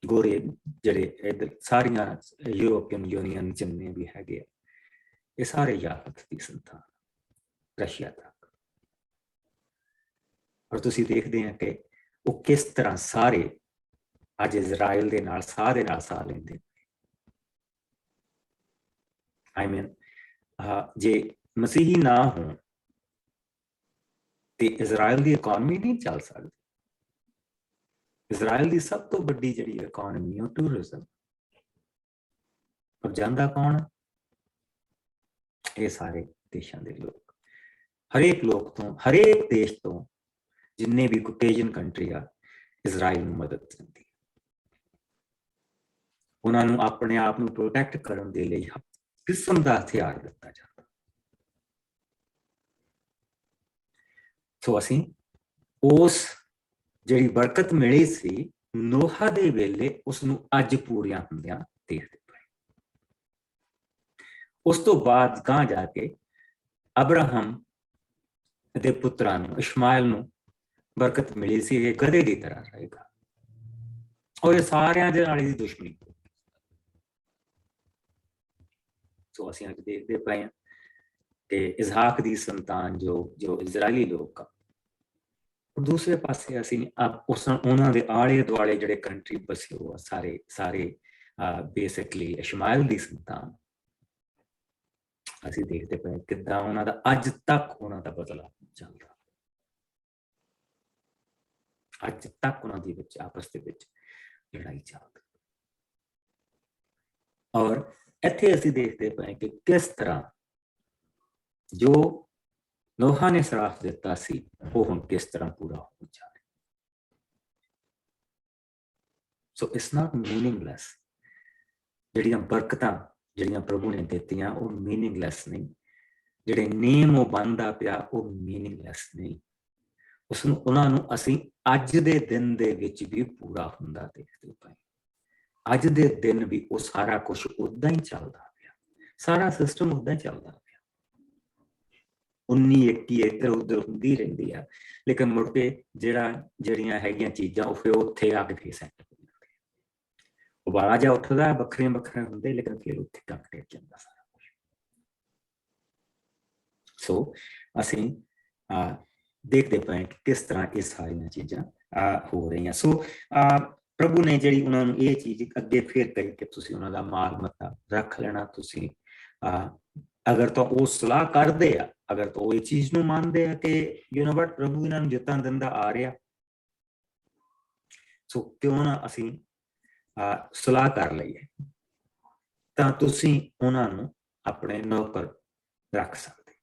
ਗੋਰੇ ਜਿਹੜੇ ਇੱਧਰ ਸਾਰੀਆਂ ਯੂਰੋਪੀਅਨ ਯੂਨੀਅਨ ਜਿੰਨੇ ਵੀ ਹੈਗੇ ਆ, ਇਹ ਸਾਰੇ ਯਾਫਤ ਦੀ ਸੰਤਾਨ, ਰਸ਼ੀਆ ਤੱਕ। ਔਰ ਤੁਸੀਂ ਦੇਖਦੇ ਆ ਕਿ ਉਹ ਕਿਸ ਤਰ੍ਹਾਂ ਸਾਰੇ ਅੱਜ ਇਜ਼ਰਾਈਲ ਦੇ ਨਾਲ ਸਾਹ ਦੇ ਨਾਲ ਸਾਹ ਲੈਂਦੇ। ਆਈ ਮੀਨ ਜੇ ਮਸੀਹੀ ਨਾ ਹੋਣ ਤੇ ਇਜ਼ਰਾਈਲ ਦੀ ਇਕੋਨਮੀ ਨਹੀਂ ਚੱਲ ਸਕਦੀ। ਇਜ਼ਰਾਈਲ ਦੀ ਸਭ ਤੋਂ ਵੱਡੀ ਜਿਹੜੀ ਇਕੋਨਮੀ ਉਹ ਟੂਰਿਜ਼ਮ। ਔਰ ਜਾਂਦਾ ਕੌਣ? ਇਹ ਸਾਰੇ ਦੇਸ਼ਾਂ ਦੇ ਲੋਕ, ਹਰੇਕ ਲੋਕ ਤੋਂ, ਹਰੇਕ ਦੇਸ਼ ਤੋਂ, ਜਿੰਨੇ ਵੀ ਕੌਕੇਜਨ ਕੰਟਰੀ ਆ, ਇਜ਼ਰਾਈਲ ਨੂੰ ਮਦਦ ਦਿੰਦੀ। ਉਹਨਾਂ ਨੂੰ ਆਪਣੇ ਆਪ ਨੂੰ ਪ੍ਰੋਟੈਕਟ ਕਰਨ ਦੇ ਲਈ ਕਿਸਮ ਦਾ ਹਥਿਆਰ ਦਿੱਤਾ ਜਾਂਦਾ। ਸੋ ਅਸੀਂ ਉਸ ਜਿਹੜੀ ਬਰਕਤ ਮਿਲੀ ਸੀ ਨੋਹਾ ਦੇ ਵੇਲੇ, ਉਸ ਨੂੰ ਅੱਜ ਪੂਰੀਆਂ ਹੁੰਦਿਆਂ ਦੇਖਦੇ ਪਏ। ਉਸ ਤੋਂ ਬਾਅਦ ਗਾਂ ਜਾ ਕੇ ਅਬਰਾਹਮ ਦੇ ਪੁੱਤਰਾਂ ਨੂੰ, ਇਸ਼ਮਾਇਲ ਨੂੰ ਬਰਕਤ ਮਿਲੀ ਸੀ ਇਹ ਗਧੇ ਦੀ ਤਰ੍ਹਾਂ ਰਹੇਗਾ, ਔਰ ਇਹ ਸਾਰਿਆਂ ਦੇ ਨਾਲ ਇਹਦੀ ਦੁਸ਼ਮਣੀ। ਸੋ ਅਸੀਂ ਅੱਜ ਦੇਖਦੇ ਪਏ ਹਾਂ ਕਿ ਇਸਹਾਕ ਦੀ ਸੰਤਾਨ ਜੋ ਇਜ਼ਰਾਈਲੀ ਲੋਕ ਆ, ਦੂਸਰੇ ਪਾਸੇ ਅਸੀਂ ਉਹਨਾਂ ਦੇ ਆਲੇ ਦੁਆਲੇ ਜਿਹੜੇ ਕੰਟਰੀ ਬਸੇ ਹੋ ਸਾਰੇ ਬੇਸਿਕਲੀ ਇਸ਼ਮਾਇਲ ਦੀ ਸੰਤਾਨ। ਅਸੀਂ ਦੇਖਦੇ ਪਏ ਕਿੱਦਾਂ ਉਹਨਾਂ ਦਾ ਅੱਜ ਤੱਕ ਉਹਨਾਂ ਦਾ ਬਦਲਾ ਚੱਲਦਾ। ਅੱਜ ਤੱਕ ਉਹਨਾਂ ਦੇ ਵਿੱਚ ਆਪਸ ਦੇ ਵਿੱਚ ਲੜਾਈ ਚੱਲਦੀ। ਔਰ ਇੱਥੇ ਅਸੀਂ ਦੇਖਦੇ ਪਏ ਕਿ ਕਿਸ ਤਰ੍ਹਾਂ ਜੋ ਨੋਹਾ ਨੇ ਸਰਾਪ ਦਿੱਤਾ ਸੀ ਉਹ ਹੁਣ ਕਿਸ ਤਰ੍ਹਾਂ ਪੂਰਾ ਹੋ ਜਾ ਰਿਹਾ। So it's not meaningless. ਜਿਹੜੀਆਂ ਬਰਕਤਾਂ ਜਿਹੜੀਆਂ ਪ੍ਰਭੂ ਨੇ ਦਿੱਤੀਆਂ ਉਹ ਮੀਨਿੰਗਲੈਸ ਨਹੀਂ। ਜਿਹੜੇ ਨੇਮ ਉਹ ਬਣਦਾ ਪਿਆ ਉਹ ਮੀਨਿੰਗਲੈਸ ਨਹੀਂ। ਉਹਨਾਂ ਨੂੰ ਅਸੀਂ ਅੱਜ ਦੇ ਦਿਨ ਦੇ ਵਿੱਚ ਵੀ ਪੂਰਾ ਹੁੰਦਾ ਦੇਖਦੇ ਪਏ। ਅੱਜ ਦੇ ਦਿਨ ਵੀ ਉਹ ਸਾਰਾ ਕੁਝ ਉਦਾਂ ਹੀ ਚੱਲਦਾ ਪਿਆ, ਸਾਰਾ ਸਿਸਟਮ ਉਦਾਂ ਹੀ ਚੱਲਦਾ ਪਿਆ। 19-21 ਇੱਧਰ ਉੱਧਰ ਹੁੰਦੀ ਰਹਿੰਦੀ ਆ, ਲੇਕਿਨ ਮੁੜ ਕੇ ਜਿਹੜੀਆਂ ਹੈਗੀਆਂ ਚੀਜ਼ਾਂ ਉਹ ਫਿਰ ਉੱਥੇ ਆ ਕੇ ਫਿਰ ਸੈੱਟ ਹੋ ਜਾਂਦੀਆਂ। ਉਬਾਲਾ ਜਿਹਾ ਉੱਠਦਾ, ਵੱਖਰੇ ਵੱਖਰੇ ਹੁੰਦੇ, ਲੇਕਿਨ ਫਿਰ ਉੱਥੇ ਕੱਟ ਕੇ ਜਾਂਦਾ ਸਾਰਾ ਕੁਝ। ਸੋ ਅਸੀਂ ਦੇਖਦੇ ਪਏ ਕਿ ਕਿਸ ਤਰ੍ਹਾਂ ਇਹ ਸਾਰੀਆਂ ਚੀਜ਼ਾਂ ਹੋ ਰਹੀਆਂ। ਸੋ ਪ੍ਰਭੂ ਨੇ ਜਿਹੜੀ ਉਹਨਾਂ ਨੂੰ ਇਹ ਚੀਜ਼ ਅੱਗੇ ਫਿਰ ਕਹੀ ਕਿ ਤੁਸੀਂ ਉਹਨਾਂ ਦਾ ਮਾਲ ਮੱਤਾ ਰੱਖ ਲੈਣਾ। ਤੁਸੀਂ ਅਗਰ ਤਾਂ ਉਹ ਸਲਾਹ ਕਰਦੇ ਆ, ਅਗਰ ਤਾਂ ਉਹ ਇਹ ਚੀਜ਼ ਨੂੰ ਮੰਨਦੇ ਆ ਕਿ ਯੂ ਨੋ ਵਟ ਪ੍ਰਭੂ ਇਹਨਾਂ ਨੂੰ ਜਿੱਤਾਂ ਦਿੰਦਾ ਆ ਰਿਹਾ, ਸੋ ਕਿਉਂ ਨਾ ਅਸੀਂ ਸਲਾਹ ਕਰ ਲਈਏ, ਤਾਂ ਤੁਸੀਂ ਉਹਨਾਂ ਨੂੰ ਆਪਣੇ ਨੌਕਰ ਰੱਖ ਸਕਦੇ।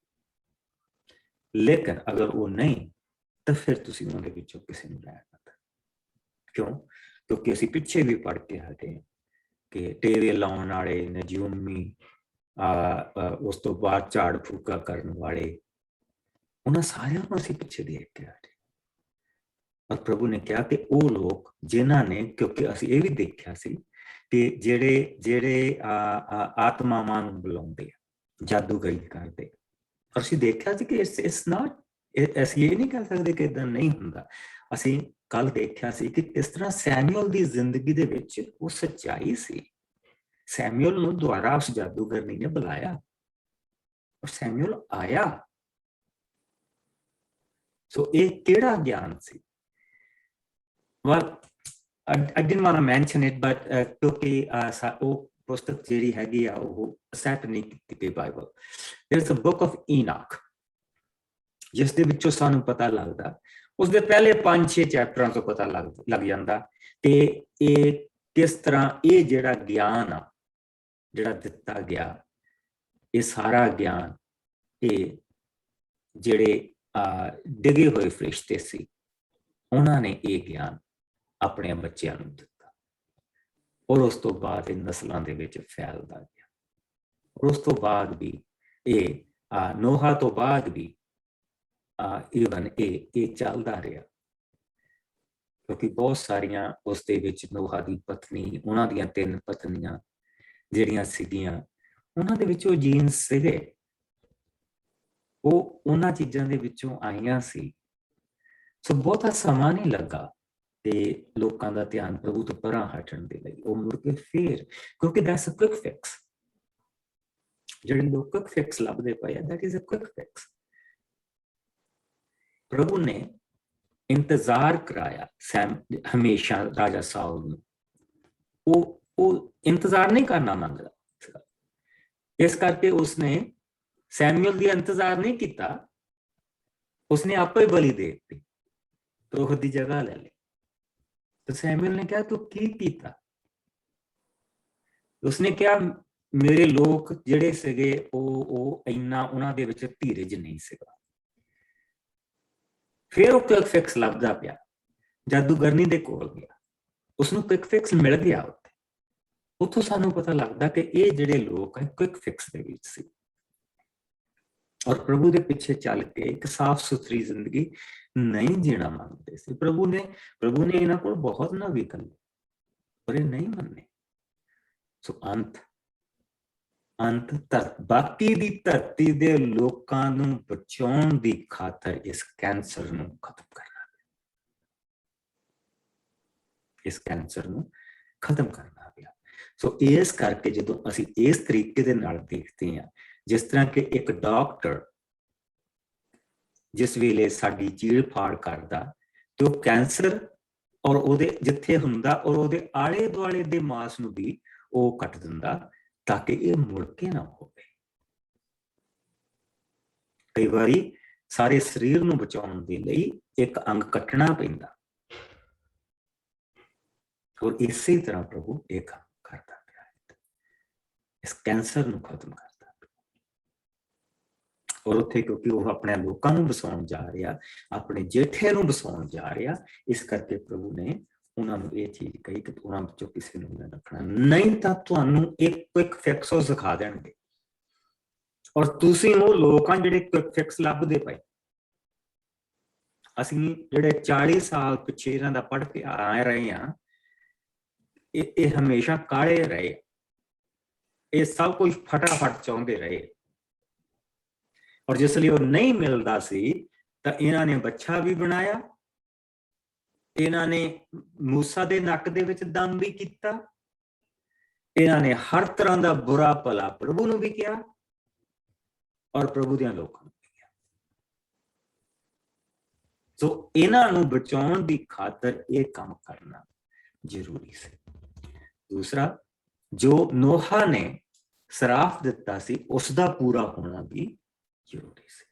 ਲੇਕਿਨ ਅਗਰ ਉਹ ਨਹੀਂ ਤਾਂ ਫਿਰ ਤੁਸੀਂ ਉਹਨਾਂ ਦੇ ਵਿੱਚੋਂ ਕਿਸੇ ਨੂੰ ਲੈ ਸਕਦੇ। ਕਿਉਂ? ਕਿਉਂਕਿ ਅਸੀਂ ਪਿੱਛੇ ਵੀ ਪੜ੍ਹ ਕੇ ਹਟੇ ਕਿ ਟੇਰੇ ਲਾਉਣ ਵਾਲੇ, ਨਜੂਮੀ, ਉਸ ਤੋਂ ਬਾਅਦ ਝਾੜ ਫੂਕਾ ਕਰਨ ਵਾਲੇ, ਉਹਨਾਂ ਸਾਰਿਆਂ ਨੂੰ ਅਸੀਂ ਪਿੱਛੇ ਦੇਖ ਕੇ ਹਟੇ। ਔਰ ਪ੍ਰਭੂ ਨੇ ਕਿਹਾ ਕਿ ਉਹ ਲੋਕ ਜਿਨ੍ਹਾਂ ਨੇ, ਕਿਉਂਕਿ ਅਸੀਂ ਇਹ ਵੀ ਦੇਖਿਆ ਸੀ ਕਿ ਜਿਹੜੇ ਆਤਮਾਵਾਂ ਨੂੰ ਬੁਲਾਉਂਦੇ ਆ, ਜਾਦੂਗਰੀ ਕਰਦੇ, ਅਸੀਂ ਦੇਖਿਆ ਸੀ ਕਿ ਇਟਸ ਨਾਟ, ਅਸੀਂ ਇਹ ਨਹੀਂ ਕਹਿ ਸਕਦੇ ਕਿ ਏਦਾਂ ਨਹੀਂ ਹੁੰਦਾ। ਅਸੀਂ ਕੱਲ ਦੇਖਿਆ ਸੀ ਕਿ ਕਿਸ ਤਰ੍ਹਾਂ ਸੈਮੂਅਲ ਦੀ ਜ਼ਿੰਦਗੀ ਦੇ ਵਿੱਚ ਉਹ ਸੱਚਾਈ ਸੀ सैमुअल ਨੂੰ ਦੁਆਰਾ ਉਸ ਜਾਦੂਗਰਨੀ ਨੇ ਬੁਲਾਇਆ ਔਰ ਸੈਮੂਅਲ ਆਇਆ। ਸੋ ਇਹ ਕਿਹੜਾ ਗਿਆਨ ਸੀ? well I didn't want to mention it, but ਕਿਉਂਕਿ ਉਹ ਪੁਸਤਕ ਜਿਹੜੀ ਹੈਗੀ ਆ ਉਹ ਅਸੈਪਟ ਨਹੀਂ ਕੀਤੀ ਗਈ Bible. there is a book of Enoch, ਜਿਸ ਦੇ ਵਿੱਚੋਂ ਸਾਨੂੰ ਪਤਾ ਲੱਗਦਾ, ਉਸਦੇ ਪਹਿਲੇ 5-6 ਚੈਪਟਰਾਂ ਤੋਂ ਪਤਾ ਲੱਗ ਜਾਂਦਾ ਕਿ ਇਹ ਕਿਸ ਤਰ੍ਹਾਂ ਇਹ ਜਿਹੜਾ ਗਿਆਨ ਆ ਜਿਹੜਾ ਦਿੱਤਾ ਗਿਆ, ਇਹ ਸਾਰਾ ਗਿਆਨ ਇਹ ਜਿਹੜੇ ਡਿਗੇ ਹੋਏ ਫਰਿਸ਼ਤੇ ਸੀ ਉਹਨਾਂ ਨੇ ਇਹ ਗਿਆਨ ਆਪਣੇ ਬੱਚਿਆਂ ਨੂੰ ਦਿੱਤਾ ਔਰ ਉਸ ਤੋਂ ਬਾਅਦ ਇਹ ਨਸਲਾਂ ਦੇ ਵਿੱਚ ਫੈਲਦਾ ਗਿਆ। ਔਰ ਉਸ ਤੋਂ ਬਾਅਦ ਵੀ ਇਹ ਨੋਹਾ ਤੋਂ ਬਾਅਦ ਵੀ ਈਵਨ ਇਹ ਚੱਲਦਾ ਰਿਹਾ, ਕਿਉਂਕਿ ਬਹੁਤ ਸਾਰੀਆਂ ਉਸ ਦੇ ਵਿੱਚ ਨੋਹਾ ਦੀ ਪਤਨੀ, ਉਹਨਾਂ ਦੀਆਂ 3 ਪਤਨੀਆਂ ਜਿਹੜੀਆਂ ਸੀਗੀਆਂ, ਉਹਨਾਂ ਦੇ ਵਿੱਚੋਂ ਜੀਨ ਸੀਗੇ, ਉਹ ਉਹਨਾਂ ਚੀਜ਼ਾਂ ਦੇ ਵਿੱਚੋਂ ਆਈਆਂ ਸੀ। ਸੋ ਬਹੁਤਾ ਸਮਾਂ ਨਹੀਂ ਲੱਗਾ ਤੇ ਲੋਕਾਂ ਦਾ ਧਿਆਨ ਪ੍ਰਭੂ ਤੋਂ ਪਰਾਂ ਹਟਣ ਦੇ ਲਈ ਉਹ ਮੁੜ ਕੇ ਫੇਰ, ਕਿਉਂਕਿ ਦੈਟਸ ਅ ਕੁਇਕ ਫਿਕਸ, ਜਿਹੜੇ ਲੋਕ ਕੁਇਕ ਫਿਕਸ ਲੱਭਦੇ ਪਏ ਆ, that is a quick fix. ਪ੍ਰਭੂ ਨੇ ਇੰਤਜ਼ਾਰ ਕਰਾਇਆ ਹਮੇਸ਼ਾ ਰਾਜਾ ਸਾਊਲ ਨੂੰ, ਉਹ ਇੰਤਜ਼ਾਰ ਨਹੀਂ ਕਰਨਾ ਮੰਗਦਾ, ਇਸ ਕਰਕੇ ਉਸਨੇ ਸੈਮੂਅਲ ਦੀ ਇੰਤਜ਼ਾਰ ਨਹੀਂ ਕੀਤਾ, ਉਸਨੇ ਆਪੇ ਬਲੀ ਦੇ ਦਿੱਤੀ ਤੇ ਉਹਦੀ ਜਗ੍ਹਾ ਲੈ ਲਈ। तो सैमुअल ने कहा तू की कीता? उसने कहा मेरे लोग ਜਿਹੜੇ ਸੀਗੇ ਉਹ ਇੰਨਾ ਉਹਨਾਂ ਦੇ ਵਿੱਚ ਧੀਰਜ ਨਹੀਂ ਸੀਗਾ। ਫਿਰ ਉਹ ਕੁਇਕ ਫਿਕਸ ਲੱਭਦਾ ਪਿਆ, ਜਾਦੂਗਰਨੀ ਦੇ ਕੋਲ ਗਿਆ, ਉਸਨੂੰ ਕੁਇਕ ਫਿਕਸ ਮਿਲ ਗਿਆ। ਉੱਥੋਂ ਸਾਨੂੰ ਪਤਾ ਲੱਗਦਾ ਕਿ ਇਹ ਜਿਹੜੇ ਲੋਕ ਹੈ ਕੁਇਕ ਫਿਕਸ ਦੇ ਵਿੱਚ ਸੀ ਔਰ ਪ੍ਰਭੂ ਦੇ ਪਿੱਛੇ ਚੱਲ ਕੇ ਇੱਕ ਸਾਫ਼ ਸੁਥਰੀ ਜ਼ਿੰਦਗੀ ਨਹੀਂ ਜੀਣਾ ਮੰਗਦੇ ਸੀ। ਪ੍ਰਭੂ ਨੇ ਇਹਨਾਂ ਕੋਲ ਬਹੁਤ ਨਾ ਵਿਕਲ ਪਰ ਇਹ ਨਹੀਂ ਮੰਨੇ। ਸੋ ਅੰਤ ਬਾਕੀ ਦੀ ਧਰਤੀ ਦੇ ਲੋਕਾਂ ਨੂੰ ਬਚਾਉਣ ਦੀ ਖਾਤਰ ਇਸ ਕੈਂਸਰ ਨੂੰ ਖਤਮ ਕਰਨਾ ਪਿਆ, ਇਸ ਕੈਂਸਰ ਨੂੰ ਖਤਮ ਕਰਨਾ ਪਿਆ। ਸੋ ਇਸ ਕਰਕੇ ਜਦੋਂ ਅਸੀਂ ਇਸ ਤਰੀਕੇ ਦੇ ਨਾਲ ਦੇਖਦੇ ਹਾਂ, ਜਿਸ ਤਰ੍ਹਾਂ ਕਿ ਇੱਕ ਡਾਕਟਰ ਜਿਸ ਵੇਲੇ ਸਾਡੀ ਚੀੜ ਫਾੜ ਕਰਦਾ ਤੇ ਉਹ ਕੈਂਸਰ ਔਰ ਉਹਦੇ ਜਿੱਥੇ ਹੁੰਦਾ ਔਰ ਉਹਦੇ ਆਲੇ ਦੁਆਲੇ ਦੇ ਮਾਸ ਨੂੰ ਵੀ ਉਹ ਕੱਟ ਦਿੰਦਾ ਤਾਂ ਕਿ ਇਹ ਮੁੜ ਕੇ ਨਾ ਹੋਵੇ। ਕਈ ਵਾਰੀ ਸਾਰੇ ਸਰੀਰ ਨੂੰ ਬਚਾਉਣ ਦੇ ਲਈ ਇੱਕ ਅੰਗ ਕੱਟਣਾ ਪੈਂਦਾ ਔਰ ਇਸੇ ਤਰ੍ਹਾਂ ਪ੍ਰਭੂ ਇਹ ਕੰਮ ਕਰਦਾ ਪਿਆ, ਇਸ ਕੈਂਸਰ ਨੂੰ ਖਤਮ ਕਰਦਾ। ਔਰ ਉੱਥੇ ਕਿਉਂਕਿ ਉਹ ਆਪਣੇ ਲੋਕਾਂ ਨੂੰ ਬਸਾਉਣ ਜਾ ਰਿਹਾ, ਆਪਣੇ ਜੇਠੇ ਨੂੰ ਬਸਾਉਣ ਜਾ ਰਿਹਾ, ਇਸ ਕਰਕੇ ਪ੍ਰਭੂ ਨੇ ਉਹਨਾਂ ਨੂੰ ਇਹ ਚੀਜ਼ ਕਹੀ ਕਿ ਉਹਨਾਂ ਵਿੱਚੋਂ ਕਿਸੇ ਨੂੰ ਨਾ ਰੱਖਣਾ, ਨਹੀਂ ਤਾਂ ਤੁਹਾਨੂੰ ਇੱਕ ਕੁਇਕ ਫਿਕਸ ਸਿਖਾ ਦੇਣਗੇ। ਔਰ ਤੁਸੀਂ ਉਹ ਲੋਕਾਂ ਜਿਹੜੇ ਕੁਇਕ ਫਿਕਸ ਲੱਭਦੇ ਪਏ, ਅਸੀਂ ਜਿਹੜੇ 40 ਸਾਲ ਪਿੱਛੇ ਇਹਨਾਂ ਦਾ ਪੜ੍ਹ ਕੇ ਆ ਰਹੇ ਹਾਂ, ਇਹ ਹਮੇਸ਼ਾ ਕਾਲੇ ਰਹੇ, ਇਹ ਸਭ ਕੁਝ ਫਟਾਫਟ ਚਾਹੁੰਦੇ ਰਹੇ ਔਰ ਜਿਸ ਲਈ ਉਹ ਨਹੀਂ ਮਿਲਦਾ ਸੀ ਤਾਂ ਇਹਨਾਂ ਨੇ ਬੱਚਾ ਵੀ ਬਣਾਇਆ, ਇਹਨਾਂ ਨੇ ਮੂਸਾ ਦੇ ਨੱਕ ਦੇ ਵਿੱਚ ਦਮ ਵੀ ਕੀਤਾ, ਇਹਨਾਂ ਨੇ ਹਰ ਤਰ੍ਹਾਂ ਦਾ ਬੁਰਾ ਭਲਾ ਪ੍ਰਭੂ ਨੂੰ ਵੀ ਕਿਹਾ ਔਰ ਪ੍ਰਭੂ ਦੀਆਂ ਲੋਕਾਂ ਨੂੰ ਵੀ ਕਿਹਾ। ਸੋ ਇਹਨਾਂ ਨੂੰ ਬਚਾਉਣ ਦੀ ਖਾਤਰ ਇਹ ਕੰਮ ਕਰਨਾ ਜ਼ਰੂਰੀ ਸੀ। ਦੂਸਰਾ, ਜੋ ਨੋਹਾ ਨੇ ਸਰਾਫ ਦਿੱਤਾ ਸੀ ਉਸ ਦਾ ਪੂਰਾ ਹੋਣਾ ਵੀ ਜ਼ਰੂਰੀ ਸੀ।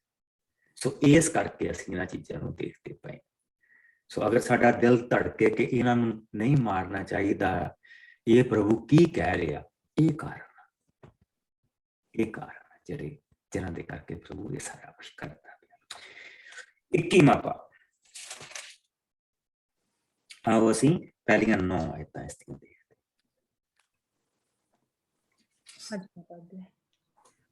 ਸੋ ਇਸ ਕਰਕੇ ਅਸੀਂ ਇਹਨਾਂ ਚੀਜ਼ਾਂ ਨੂੰ ਦੇਖਦੇ ਪਏ। ਸੋ ਅਗਰ ਸਾਡਾ ਦਿਲ ਧੜਕੇ ਕਿ ਇਹਨਾਂ ਨੂੰ ਨਹੀਂ ਮਾਰਨਾ ਚਾਹੀਦਾ, ਇਹ ਪ੍ਰਭੂ ਕੀ ਕਹਿ ਰਿਹਾ, ਇਹ ਕਾਰਨ ਜਿਹਨਾਂ ਦੇ ਕਰਕੇ ਪ੍ਰਭੂ ਇਹ ਸਾਰਾ ਕੁਝ ਕਰਦਾ ਪਿਆ। 21ਵਾਂ ਪਾਠ ਆਓ ਅਸੀਂ ਪਹਿਲੀਆਂ 9 ਆਇਤਾਂ ਇਸ ਦੀਆਂ ਦੇਖਦੇ।